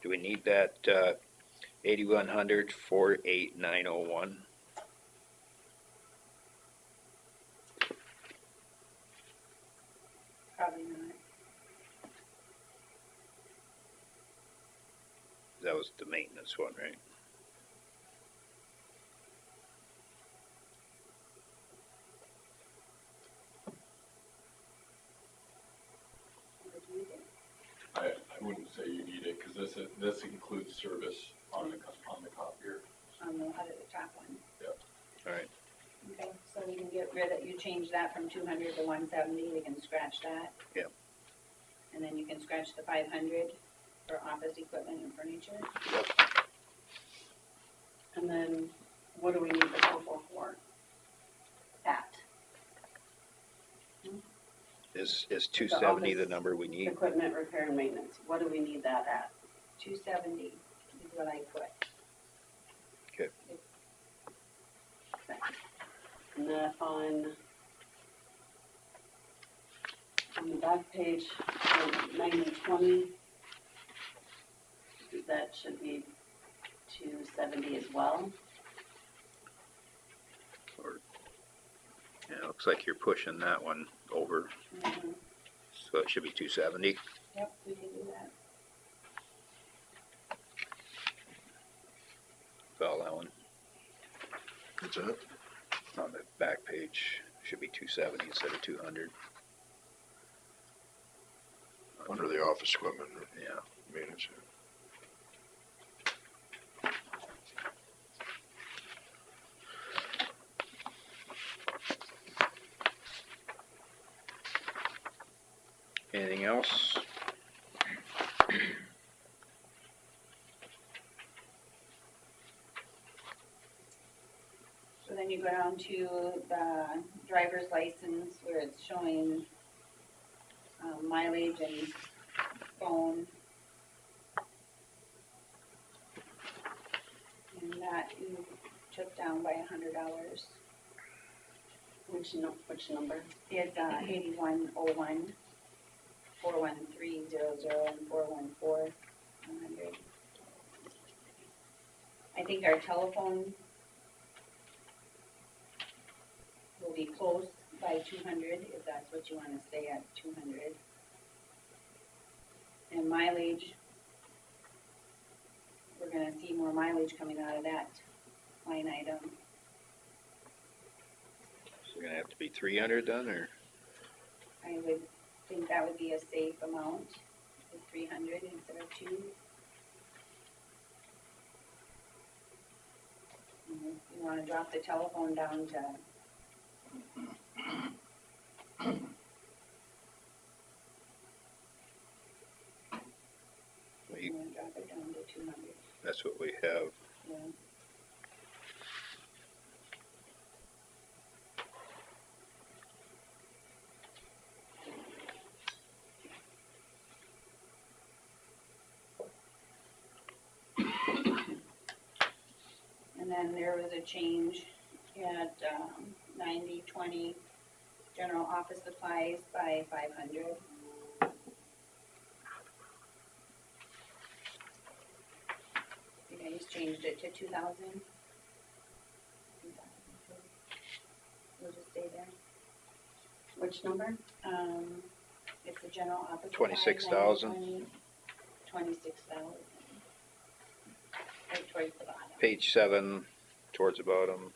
Do we need that, 8100 48901?
Probably not.
That was the maintenance one, right?
Would you do?
I wouldn't say you need it, cause this includes service on the copier.
On the, out of the top one.
Alright,
Okay, so we can get rid of, you change that from 200 to 170, we can scratch that.
Yep.
And then you can scratch the 500 for office equipment and furniture.
And then what do we need the total for? At?
is 270 the
office
number we need?
Equipment repair and maintenance, what do we need that at?
270 is what I put.
And then on the back page, 90/20, that should be 270 as well.
Yeah, it looks like you're pushing that one over,
Mhm.
so it should be 270.
Yep, we can do that.
Well, that one
That's it?
on the back page should be 270 instead of 200.
Under the office equipment
Yeah.
maintenance.
Anything else?
So then you go down to the driver's license where it's showing mileage and phone. And that you took down by $100.
Which number?
It's 8101, 41300, and 414 I think our telephone will be close by 200, if that's what you want to stay at, 200. And mileage, we're gonna see more mileage coming out of that line item.
So you're gonna have to be 300 then, or?
I would think that would be a safe amount, with 300 instead of 2. You wanna drop the telephone down to, you wanna drop it down to 200,
That's what we have.
yeah. And then there was a change at 90/20 general office supplies by 500. You guys changed it to 2,000. We'll just stay there.
Which number?
It's the general office.
26,000.
26,000. Right towards the bottom.
Page 7, towards the bottom.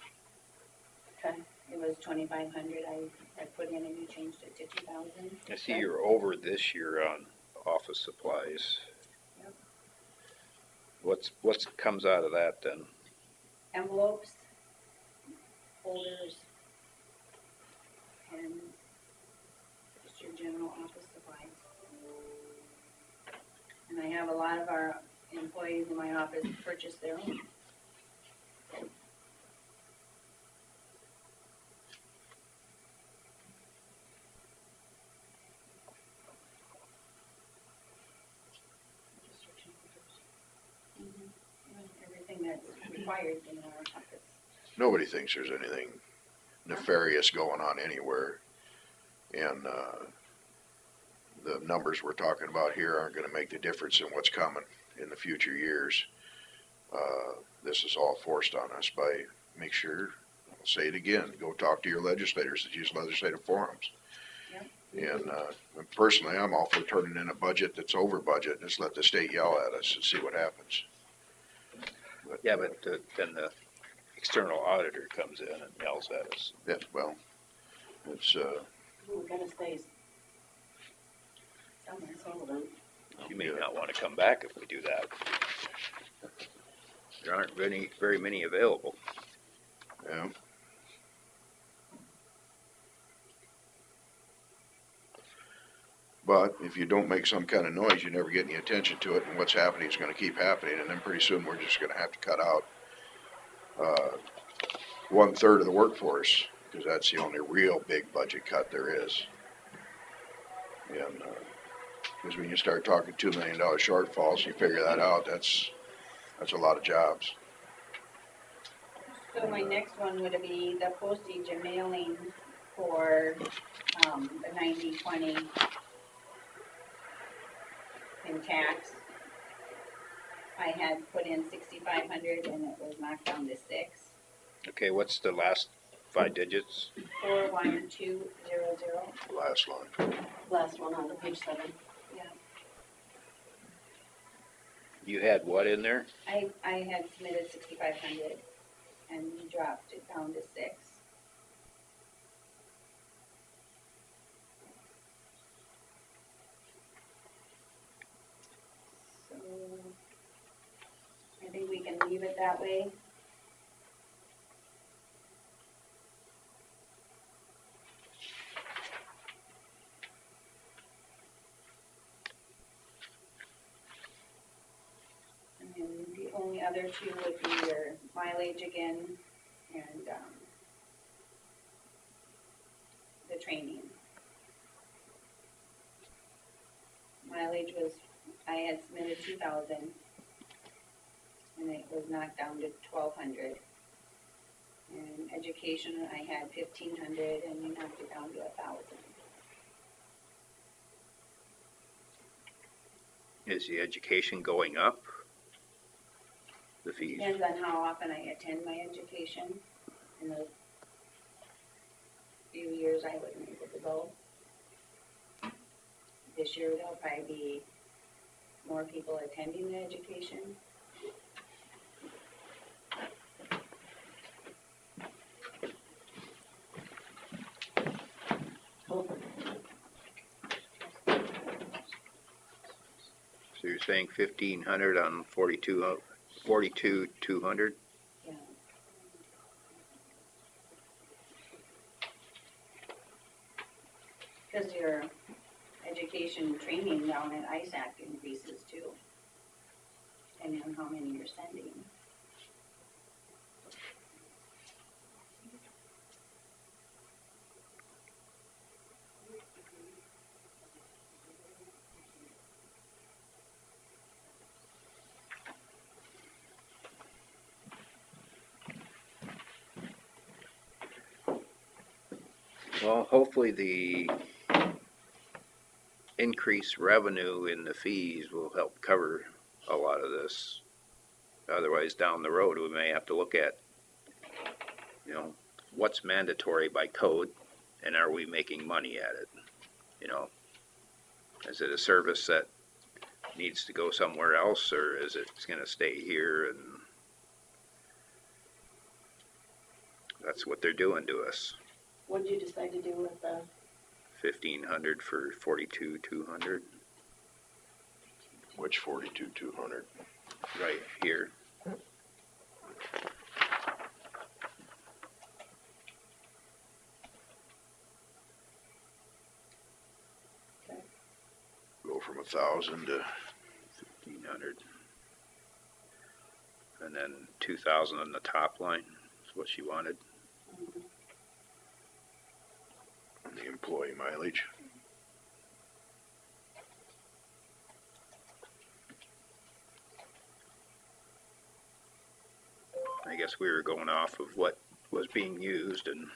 Okay.
It was 2,500. I put in and you changed it to 2,000. thousand.
I see you're over this year on office supplies.
Yep.
What's comes out of that then?
Envelopes, folders, pens, just your general office supplies. And I have a lot of our employees in my office purchase their own. Everything that's required in our office.
Nobody thinks there's anything nefarious going on anywhere. And, the numbers we're talking about here aren't gonna make the difference in what's coming in the future years. This is all forced on us by, make sure, I'll say it again, go talk to your legislators that use legislative forums. And, personally, I'm all for turning in a budget that's over budget, just let the state yell at us and see what happens.
Yeah, but then the external auditor comes in and yells at us.
Yeah, well, it's,
We're gonna stay somewhere, Sullivan.
You may not want to come back if we do that. There aren't very many available.
yeah. But if you don't make some kind of noise, you never get any attention to it, and what's happening is gonna keep happening, and then pretty soon we're just gonna have to cut out, 1/3 of the workforce, because that's the only real big budget cut there is. And, because when you start talking $2 million shortfalls, you figure that out, that's a lot of jobs.
So my next one would be the postage and mailing for, the 90/20 in tax. I had put in 6,500 and it was knocked down to 6.
Okay, what's the last 5 digits?
41200.
Last line.
Last one on the page 7.
You had what in there?
I had submitted 6,500 and we dropped it down to 6. So I think we can leave it that way. And then the only other two would be your mileage again and, the training. Mileage was, I had submitted 2,000 and it was knocked down to 1,200. And education, I had 1,500 and we knocked it down to 1,000.
Is the education going up? The fees?
Depends on how often I attend my education. In the few years I wasn't able to go. This year there'll probably be more people attending the education.
So you're saying 1,500 on 42,200?
Yeah. Because your education training down at ISAC increases too, depending on how many you're sending.
Well, hopefully the increased revenue in the fees will help cover a lot of this. Otherwise, down the road, we may have to look at, you know, what's mandatory by code and are we making money at it? You know, is it a service that needs to go somewhere else or is it going to stay here? And that's what they're doing to us.
What did you decide to do with the
1,500 for 42,200,
Which 42,200?
right here.
Go from 1,000 to
1,500. And then 2,000 on the top line is what she wanted.
the employee mileage.
I guess we were going off of what was being used and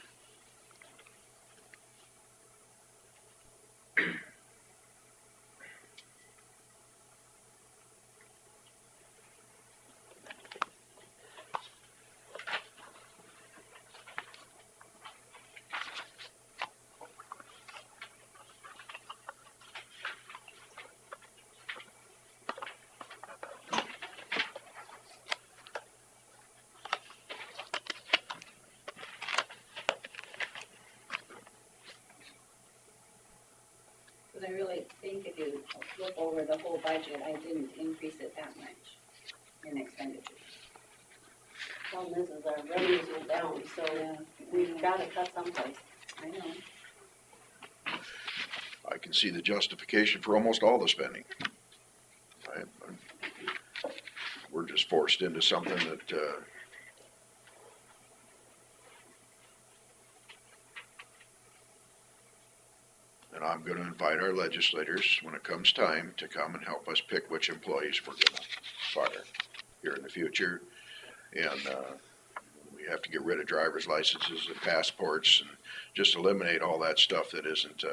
But I really think if you look over the whole budget, I didn't increase it that much in expenditures.
Problem is our revenues went down, so we've gotta cut someplace.
I know.
I can see the justification for almost all the spending. We're just forced into something that, and I'm gonna invite our legislators, when it comes time, to come and help us pick which employees we're gonna fire here in the future. And, we have to get rid of driver's licenses and passports and just eliminate all that stuff that isn't,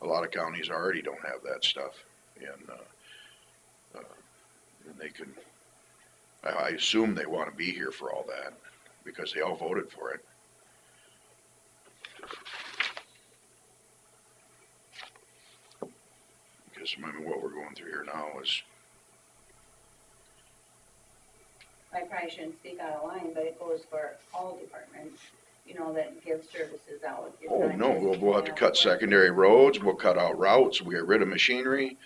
a lot of counties already don't have that stuff. And they can, I assume they wanna be here for all that, because they all voted for it. Because, I mean, what we're going through here now is,
I probably shouldn't speak out of line, but it goes for all departments, you know, that give services out. It's
oh,
not
no,
just,
we'll have to cut secondary roads, we'll cut out routes, we'll get rid of machinery.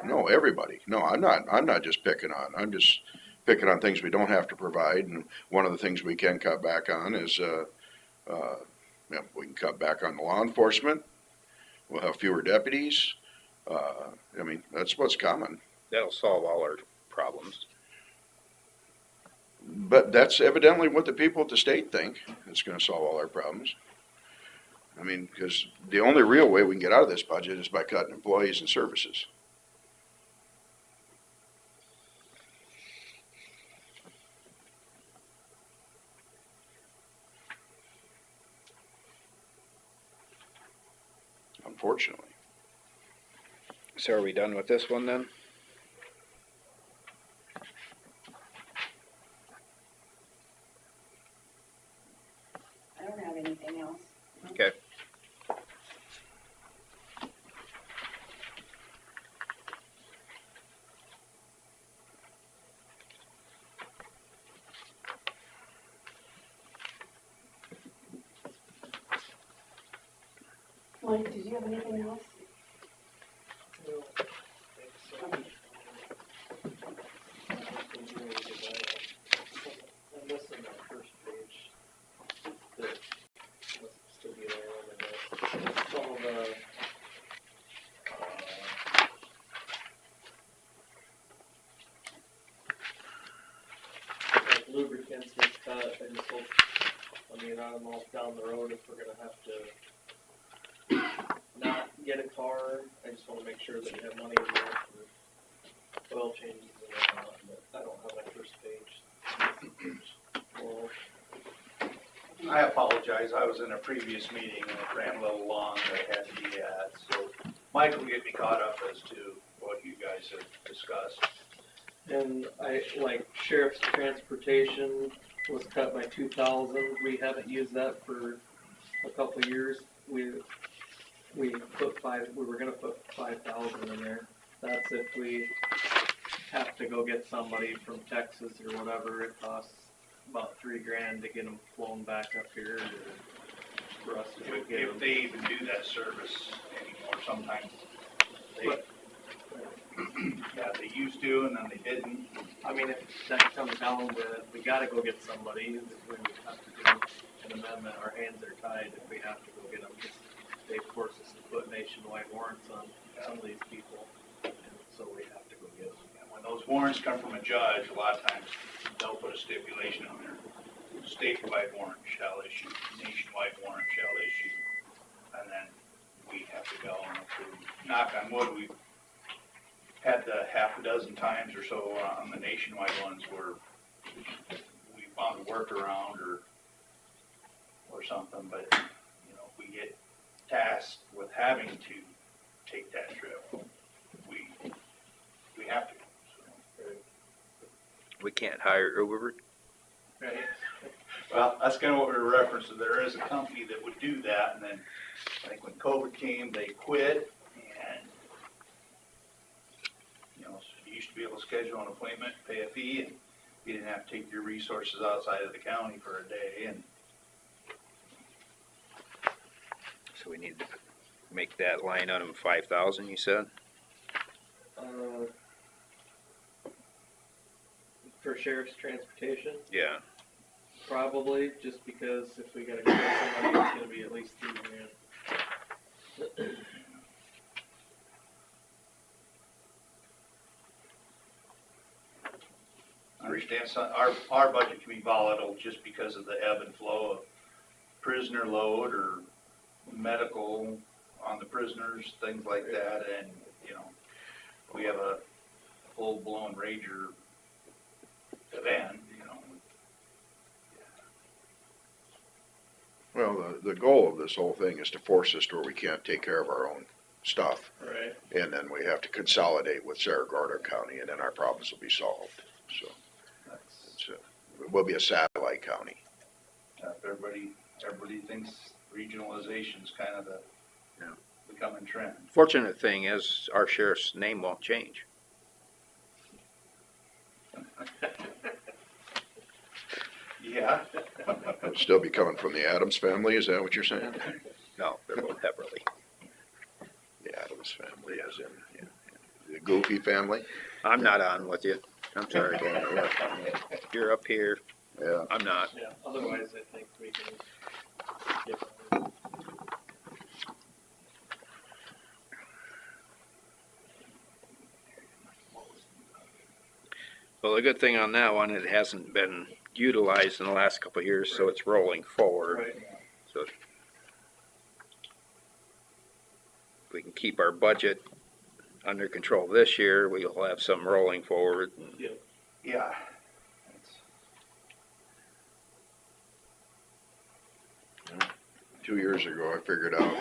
No, everybody. No, I'm not just picking on, I'm just picking on things we don't have to provide. And one of the things we can cut back on is, we can cut back on the law enforcement. We'll have fewer deputies. I mean, that's what's coming.
that'll solve all our problems.
But that's evidently what the people at the state think. It's gonna solve all our problems. I mean, because the only real way we can get out of this budget is by cutting employees and services. Unfortunately.
So are we done with this one then?
I don't have anything else.
Okay.
Mike, did you have anything else?
I'm missing that first page. That must still be there on the desk. Some of the, like lubricants was cut, I just hope, I mean, I'm all down the road if we're gonna have to not get a car, I just wanna make sure that we have money in there for oil changes and whatnot, but I don't have my first page. Well,
I apologize, I was in a previous meeting and it ran a little long that I had to be at, so Mike will get me caught up as to what you guys have discussed.
and I, like sheriff's transportation was cut by 2,000, we haven't used that for a couple of years, we put we were gonna put 5,000 in there, that's if we have to go get somebody from Texas or whatever, it costs about $3,000 to get them flown back up here. for us to go get
If
them.
they even do that service anymore, sometimes they, yeah, they used to and then they didn't.
I mean, if that comes down to, we gotta go get somebody, we would have to do an amendment, our hands are tied if we have to go get them. They force us to put nationwide warrants on some of these people, and so we have to go get them.
And when those warrants come from a judge, a lot of times they'll put a stipulation on there. Statewide warrant shall issue, nationwide warrant shall issue, and then we have to go and approve. Knock on wood, we've had the half a dozen times or so on the nationwide ones where we found a workaround or something, but, you know, if we get tasked with having to take that trip, we have to. So.
We can't hire Uber.
Right?
Well, that's kind of what we were referencing. There is a company that would do that, and then I think when COVID came, they quit, and, you know, you used to be able to schedule an appointment, pay a fee, and you didn't have to take your resources outside of the county for a day, and
So we need to make that line item 5,000, you said?
For sheriff's transportation,
Yeah.
probably, just because if we gotta go get somebody, it's gonna be at least $3,000.
I understand our budget can be volatile just because of the ebb and flow of prisoner load or medical on the prisoners, things like that, and, you know, we have a full-blown Rager event, you know.
Well, the goal of this whole thing is to force us to where we can't take care of our own stuff.
Right.
And then we have to consolidate with Cerro Gordo County, and then our problems will be solved. So we'll be a satellite county.
Everybody thinks regionalization's kind of the becoming trend.
Fortunate thing is our sheriff's name won't change.
Yeah.
It'll still be coming from the Adams family, is that what you're saying?
No, they're both Heverly.
The Adams family, as in, yeah, the Goofy family?
I'm not on with you. I'm sorry. You're up here.
Yeah.
I'm not.
Yeah, otherwise I think we can get them.
Well, the good thing on that one, it hasn't been utilized in the last couple of years, so it's rolling forward.
Right.
So if we can keep our budget under control this year, we'll have some rolling forward.
Yeah.
2 years ago, I figured out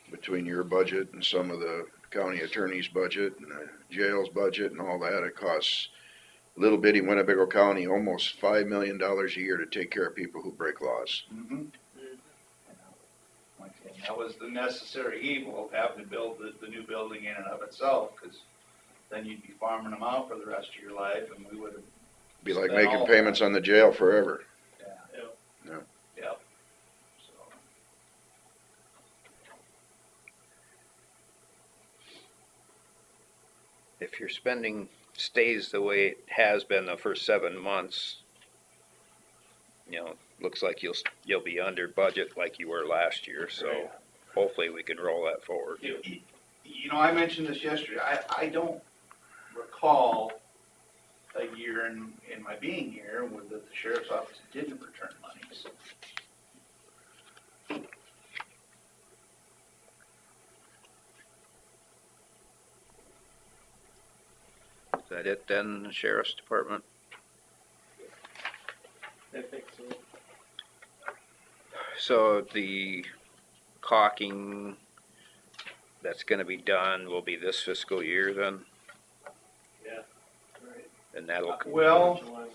between your budget and some of the county attorney's budget and the jail's budget and all that, it costs little bitty Winnebago County almost $5 million a year to take care of people who break laws.
Mm-hmm. That was the necessary evil of having to build the new building in and of itself, because then you'd be farming them out for the rest of your life, and we would have.
Be like making payments on the jail forever.
Yep. So.
If your spending stays the way it has been the first 7 months, you know, looks like you'll be under budget like you were last year, so
Right.
hopefully we can roll that forward.
You know, I mentioned this yesterday, I don't recall a year in my being here where the sheriff's office didn't return monies.
Is that it then, the sheriff's department?
I think so.
So the caulking that's gonna be done will be this fiscal year then,
Yeah. Right.
and that'll,
Well,
July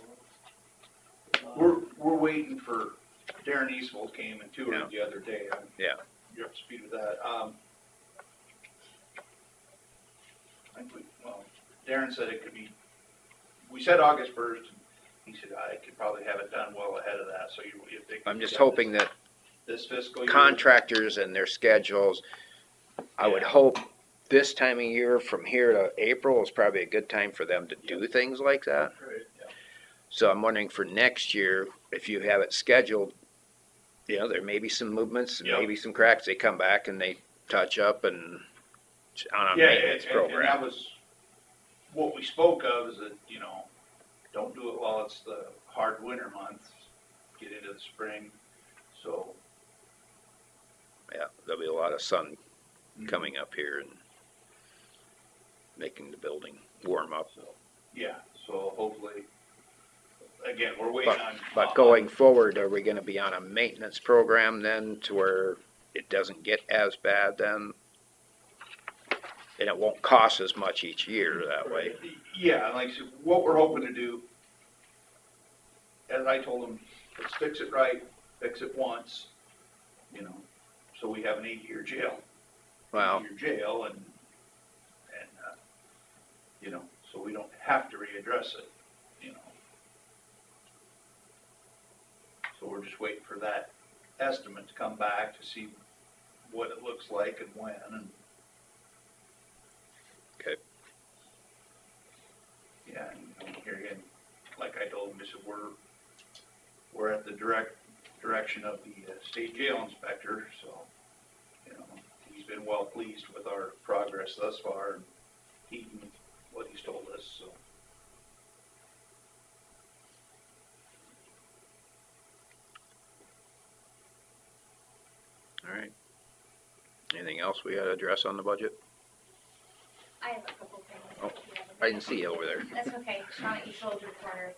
1.
we're waiting for, Darren Eastwood came and toured the other day.
Yeah.
You're up to speed with that. I think Darren said it could be, we said August 1st. he said, I could probably have it done well ahead of that, so you, if they.
I'm just hoping that
This fiscal year.
contractors and their schedules, I would
Yeah.
hope this time of year, from here to April, is probably a good time for them to do things like that.
Right.
So I'm wondering for next year, if you have it scheduled, you know, there may be some movements, and
Yep.
maybe some cracks, they come back and they touch up and on a
Yeah,
maintenance
and
program.
that was, what we spoke of is that, you know, don't do it while it's the hard winter months, get into the spring, so.
Yeah, there'll be a lot of sun coming up here and making the building warm up.
Yeah, so hopefully, again, we're waiting on.
But going forward, are we gonna be on a maintenance program then to where it doesn't get as bad then? And it won't cost as much each year that way.
Yeah, like I said, what we're hoping to do, as I told them, let's fix it right, fix it once, you know, so we have an 8-year jail.
Wow.
8-year jail and, you know, so we don't have to readdress it, you know. So we're just waiting for that estimate to come back to see what it looks like and when and.
Okay.
Yeah, and here again, like I told him, I said, we're at the direction of the state jail inspector, so, you know, he's been well pleased with our progress thus far, and heeding what he's told us, so.
All right. Anything else we gotta address on the budget?
I have a couple things.
Oh, I didn't see you over there.
That's okay, Sean at East Soldier Corner.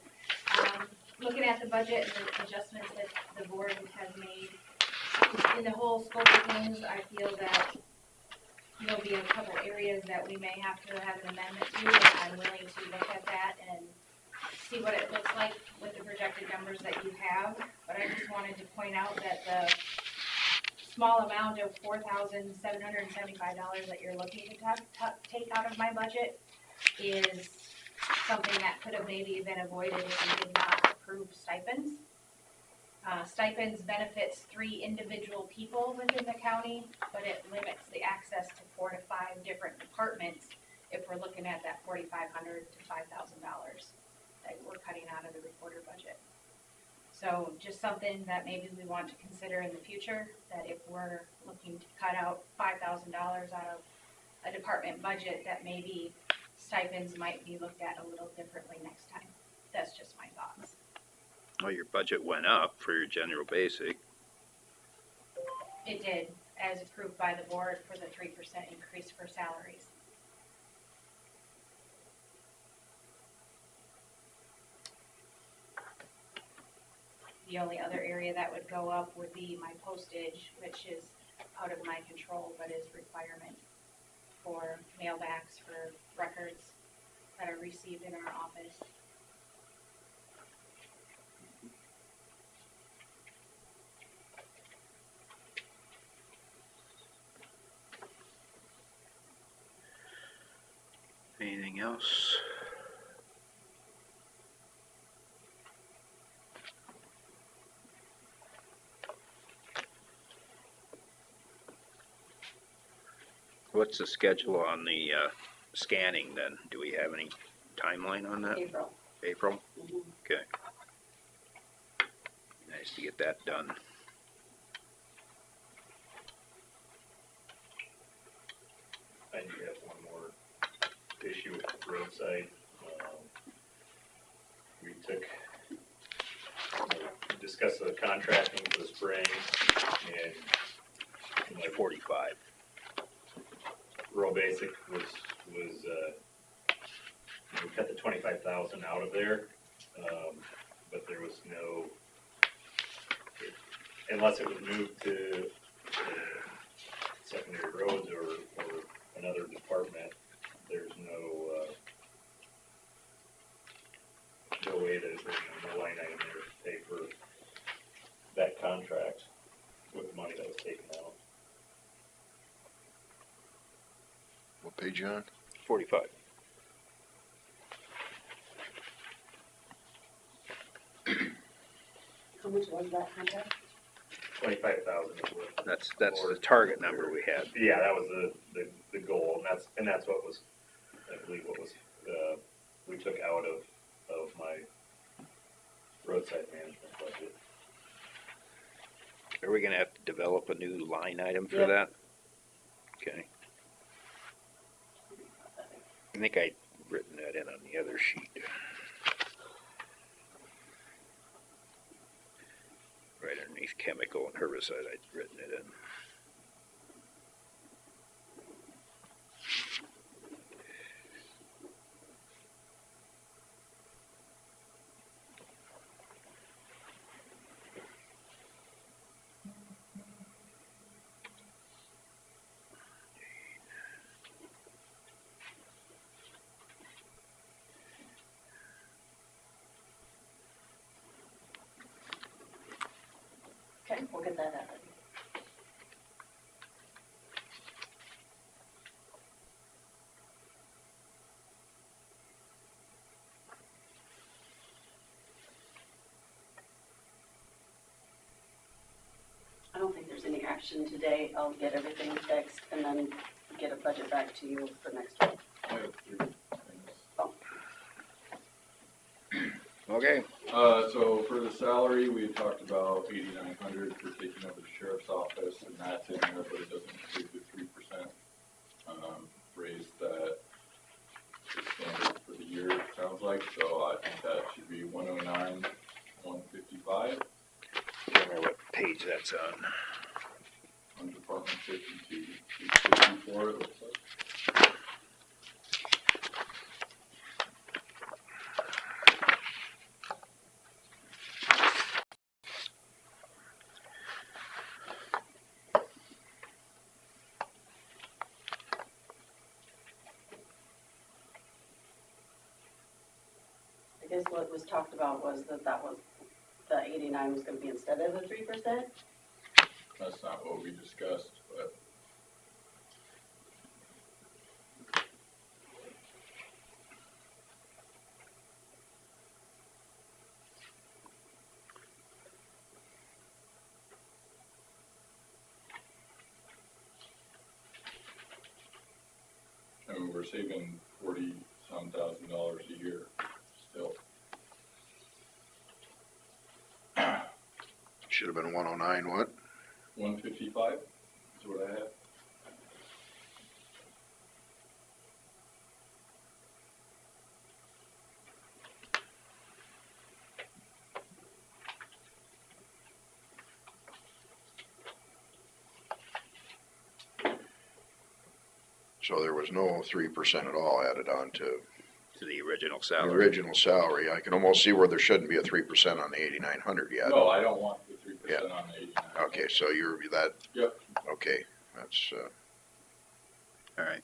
Looking at the budget and the adjustments that the board has made, in the whole scope of things, I feel that there'll be a couple areas that we may have to have an amendment to, and I'm willing to look at that and see what it looks like with the projected numbers that you have. But I just wanted to point out that the small amount of $4,775 that you're looking to take out of my budget is something that could have maybe been avoided if you did not approve stipends. Stipends benefits 3 individual people within the county, but it limits the access to 4 to 5 different departments if we're looking at that $4,500 to $5,000 that we're cutting out of the recorder budget. So just something that maybe we want to consider in the future, that if we're looking to cut out $5,000 out of a department budget, that maybe stipends might be looked at a little differently next time. That's just my thoughts.
Well, your budget went up for your general basic.
It did, as approved by the board for the 3% increase for salaries. The only other area that would go up would be my postage, which is out of my control, but is requirement for mailbacks for records that are received in our office.
Anything else? What's the schedule on the scanning then? Do we have any timeline on that?
April.
April?
Mhm.
Okay. Nice to get that done.
I do have one more issue with the roadside. We discussed the contracting for the spring, and like
45.
rural basic was we cut the 25,000 out of there, but there was no, unless it was moved to secondary roads or another department, there's no way that, no line item there to pay for that contract with the money that was taken out.
What page you on?
45.
How much was that contract?
25,000 is what.
That's the target number we had.
Yeah, that was the goal, and that's what was, I believe what was, we took out of my roadside management budget.
Are we gonna have to develop a new line item for
Yep.
that? Okay. I think I'd written that in on the other sheet. Right underneath chemical and herbicide, I'd written it in.
Okay, we'll get that added. I don't think there's any action today. I'll get everything fixed and then get a budget back to you for next week.
I have 3 things.
Okay,
So for the salary, we had talked about 8,900 for taking over the sheriff's office, and that's in there, but it doesn't include the 3% raise that is standard for the year, it sounds like, so I think that should be 109, 155
can't remember what page that's on.
on Department 52, 54, it looks like.
I guess what was talked about was that was, the 89 was gonna be instead of the 3%.
That's not what we discussed, but I mean, we're saving 40-some thousand dollars a year still.
Should have been 109, what?
155 is what I had.
So there was no 3% at all added on to
To the original
the
salary.
original salary. I can almost see where there shouldn't be a 3% on the 8,900 yet.
No, I don't want the 3% on the 89.
Okay, so you're that.
Yep.
Okay, that's,
All right.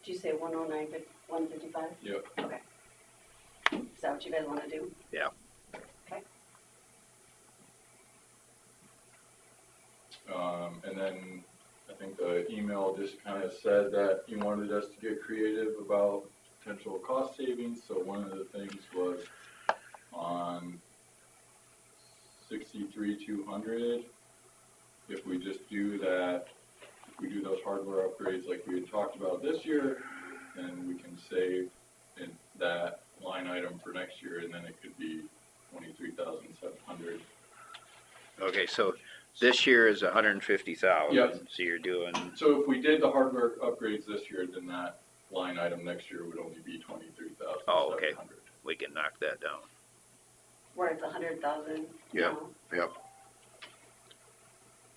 Did you say 109, 155?
Yep.
Okay. Is that what you guys wanna do?
And then I think the email just kind of said that you wanted us to get creative about potential cost savings. So one of the things was on 63,200, if we just do that, if we do those hardware upgrades like we had talked about this year, then we can save in that line item for next year, and then it could be 23,700.
Okay, so this year is 150,000.
Yep.
So you're doing,
So if we did the hardware upgrades this year, then that line item next year would only be 23,700.
Oh, okay. we can knock that down.
Where it's 100,000?
Yeah.
now.
Yep.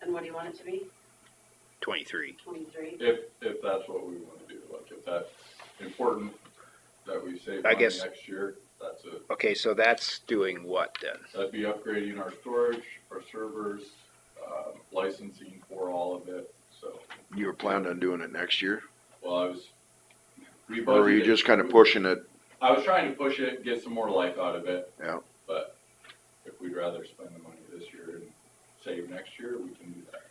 And what do you want it to be?
23.
23?
If that's what we want to do, like if that's important that we save
I
money
guess-
next year, that's it.
Okay, so that's doing what then?
That'd be upgrading our storage, our servers, licensing for all of it, so,
You were planning on doing it next year?
well, we
Or were you
budgeted-
just kind of pushing it?
I was trying to push it, get some more life out of it.
Yeah.
But if we'd rather spend the money this year and save next year, we can do that.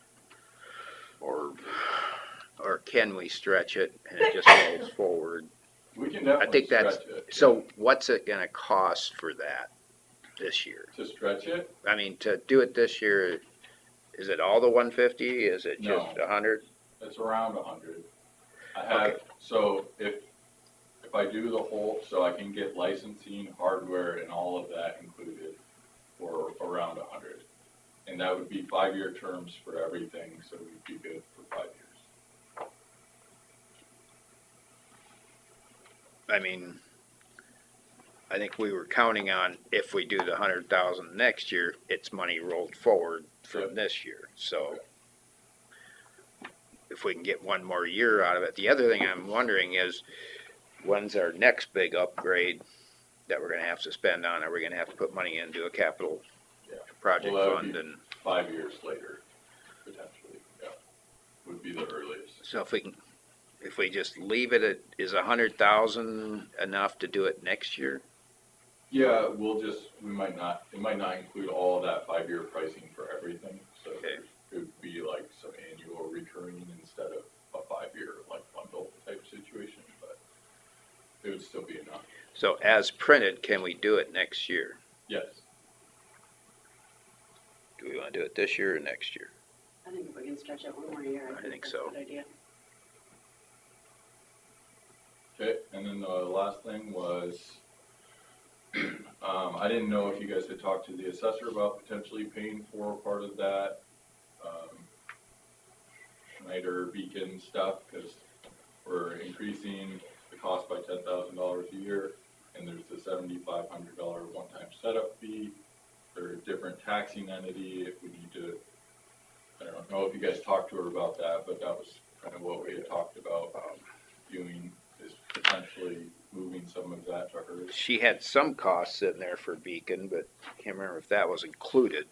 Or can we stretch it and it just rolls forward?
We can
I
definitely
think
stretch
that's,
it.
so what's it gonna cost for that? this year?
To stretch it,
I mean, to do it this year, is it all the 150? Is it
No.
just 100?
it's around 100. I have, so if I do the whole, so I can get licensing, hardware, and all of that included for around 100. And that would be 5-year terms for everything, so we'd be good for 5 years.
I mean, I think we were counting on if we do the 100,000 next year, it's money rolled forward from
Yep.
this year. So if we can get one more year out of it. The other thing I'm wondering is, when's our next big upgrade that we're gonna have to spend on? Are we gonna have to put money into a capital
Yeah.
project
Well, that would
fund?
be
And
5 years later, potentially, yeah, would be the earliest.
so if we just leave it at, is 100,000 enough to do it next year?
Yeah, we might not, it might not include all of that 5-year pricing for everything, so
Okay.
it would be like some annual recurring instead of a 5-year like bundle type situation, but it would still be enough.
So as printed, can we do it next year?
Yes,
Do we wanna do it this year or next year?
I think if we can stretch it one more year,
I
I
think
think that's
so.
a good idea.
okay, and then the last thing was, I didn't know if you guys had talked to the assessor about potentially paying for part of that, Schneider Beacon stuff, because we're increasing the cost by $10,000 a year, and there's the $7,500 one-time setup fee. They're a different taxing entity. If we need to, I don't know if you guys talked to her about that, but that was kind of what we had talked about doing, is potentially moving some of that to her.
She had some costs in there for Beacon, but can't remember if that was included.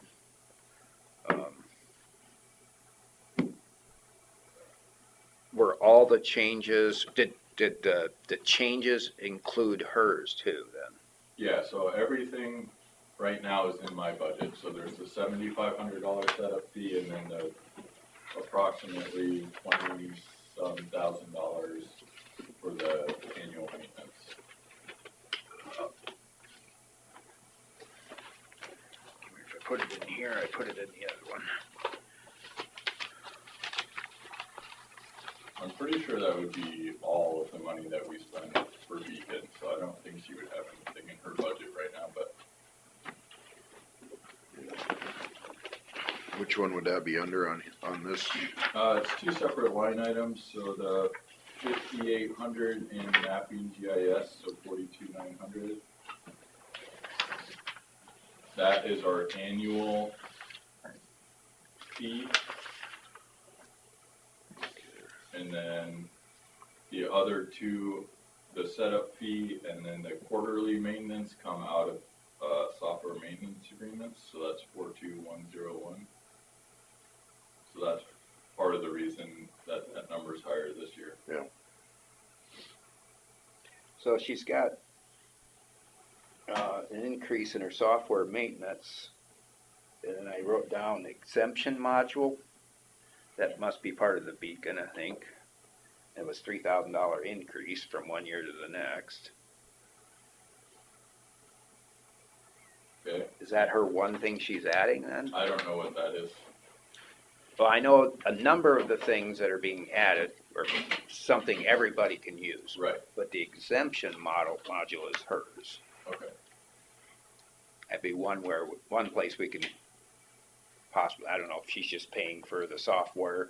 Were all the changes, did the changes include hers too then?
Yeah, so everything right now is in my budget, so there's the $7,500 setup fee, and then the approximately $20-some thousand for the annual maintenance.
If I put it in here, I put it in the other one.
I'm pretty sure that would be all of the money that we spend for Beacon, so I don't think she would have anything in her budget right now, but
Which one would that be under on this?
it's two separate line items, so the 5,800 in mapping GIS, so 42,900. That is our annual fee. And then the other two, the setup fee and then the quarterly maintenance come out of software maintenance agreements, so that's 42101. So that's part of the reason that that number is higher this year.
So she's got an increase in her software maintenance, and I wrote down exemption module. That must be part of the Beacon, I think. It was $3,000 increase from one year to the next.
Okay,
Is that her one thing she's adding then?
I don't know what that is.
Well, I know a number of the things that are being added are something everybody can use,
Right,
but the exemption module is hers.
okay.
That'd be one place we can possibly, I don't know if she's just paying for the software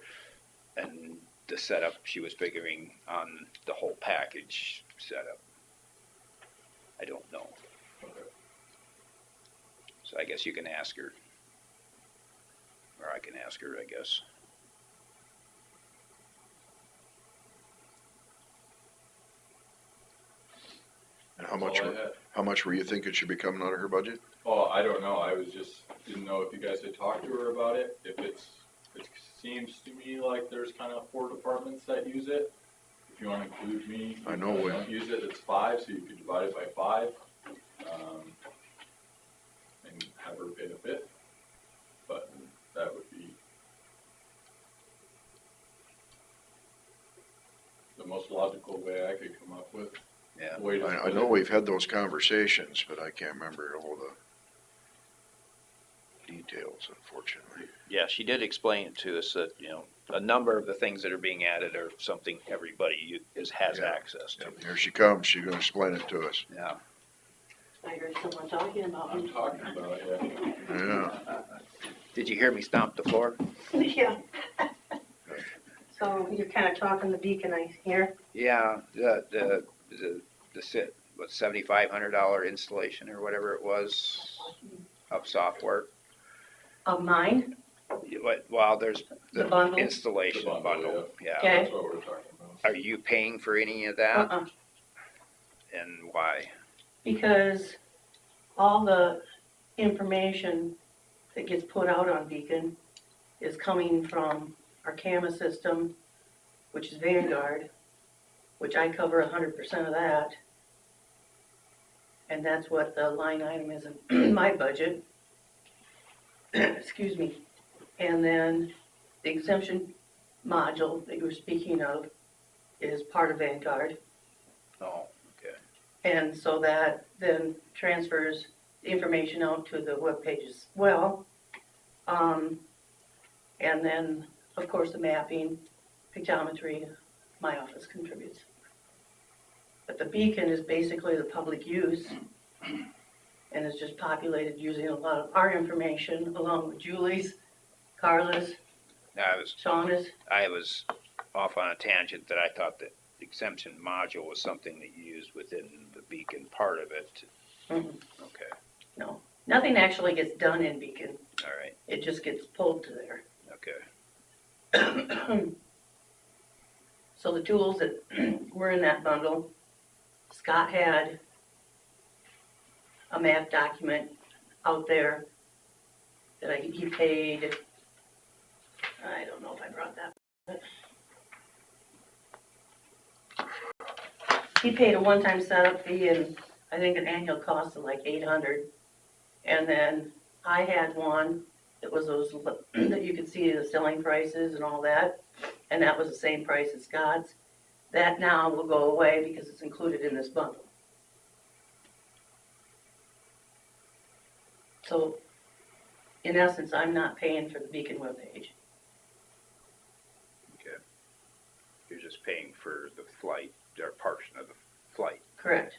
and the setup, she was figuring on the whole package setup. I don't know.
Okay.
So I guess you can ask her. Or I can ask her, I guess.
And
That's all I had.
how much were you thinking should be coming out of her budget?
Oh, I don't know, I was just, didn't know if you guys had talked to her about it, if it seems to me like there's kind of 4 departments that use it. If you wanna include me.
I know
if you
when-
don't use it, it's 5, so you could divide it by 5. And have her pay the 5th, but that would be the most logical way I could come up with.
Yeah.
Way to
I
split
know
it.
we've had those conversations, but I can't remember all the details, unfortunately.
Yeah, she did explain it to us that, you know, a number of the things that are being added are something everybody has
Yeah.
access to.
And here she comes, she's gonna explain it to us.
Yeah.
I heard someone talking about
I'm talking about it.
Yeah.
Did you hear me stomp the floor?
Yeah. So you're kind of talking the beacon, I hear.
Yeah, what, $7,500 installation or whatever it was of software.
Of mine,
Well, there's
the
the
bundle.
installation
The bundle,
bundle, yeah.
Okay.
That's what we're talking about.
Are you paying for any of that,
Uh-uh,
and why?
because all the information that gets put out on Beacon is coming from our camera system, which is Vanguard, which I cover 100% of that. And that's what the line item is in my budget. Excuse me. And then the exemption module that you were speaking of is part of Vanguard.
Oh, okay.
And so that then transfers the information out to the webpage as well. And then, of course, the mapping, pictometry, my office contributes. But the beacon is basically the public use and is just populated using a lot of our information along with Julie's, Carla's, Shauna's.
I was off on a tangent that I thought that the exemption module was something that you used within the Beacon part of it.
Mhm.
Okay,
No, nothing actually gets done in Beacon.
all right,
It just gets pulled to there.
okay.
So the tools that were in that bundle, Scott had a map document out there that he paid, I don't know if I brought that. but He paid a one-time setup fee and I think an annual cost of like $800. And then I had one that was those, that you could see the selling prices and all that. And that was the same price as Scott's. That now will go away because it's included in this bundle. So, in essence, I'm not paying for the Beacon webpage.
Okay. You're just paying for the flight, or portion of the flight.
Correct.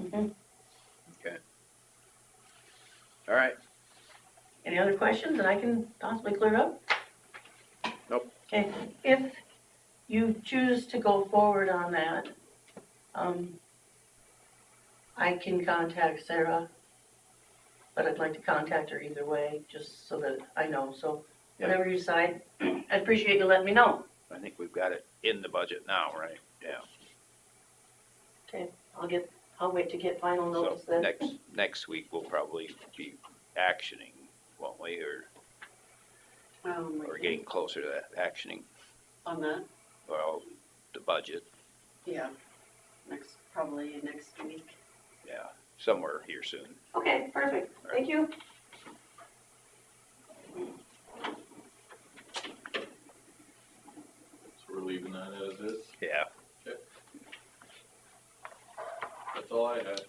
Mhm.
Okay. All right.
Any other questions that I can possibly clear up?
Nope.
Okay, if you choose to go forward on that, I can contact Sarah, but I'd like to contact her either way, just so that I know. So whatever you decide, I appreciate you letting me know.
I think we've got it in the budget now, right? Yeah.
Okay, I'll wait to get final
So
notice then.
next week we'll probably be actioning, won't we, or getting closer to that actioning,
On that,
well, the budget,
yeah, probably next week.
yeah, somewhere here soon.
Okay, perfect. Thank you.
So we're leaving that as is.
Yeah.
That's all I had.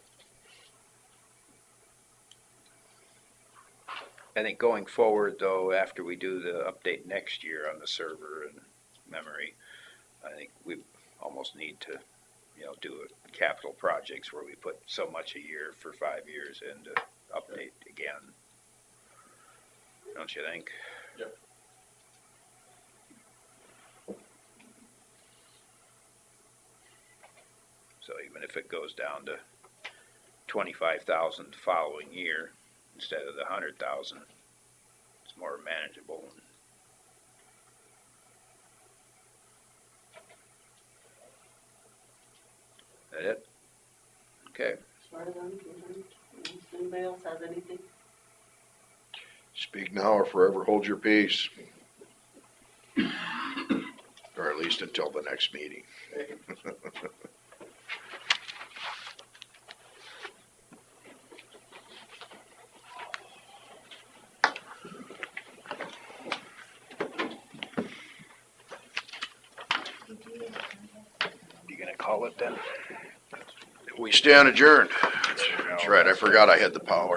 I think going forward though, after we do the update next year on the server and memory, I think we almost need to, do capital projects where we put so much a year for 5 years and update again. Don't you think?
Yep.
So even if it goes down to 25,000 the following year instead of the 100,000, it's more manageable. That it? Okay.
As far as I'm concerned, unless anybody else has anything?
Speak now or forever hold your peace. Or at least until the next meeting.
You gonna call it then?
We stand adjourned. That's right, I forgot I had the power.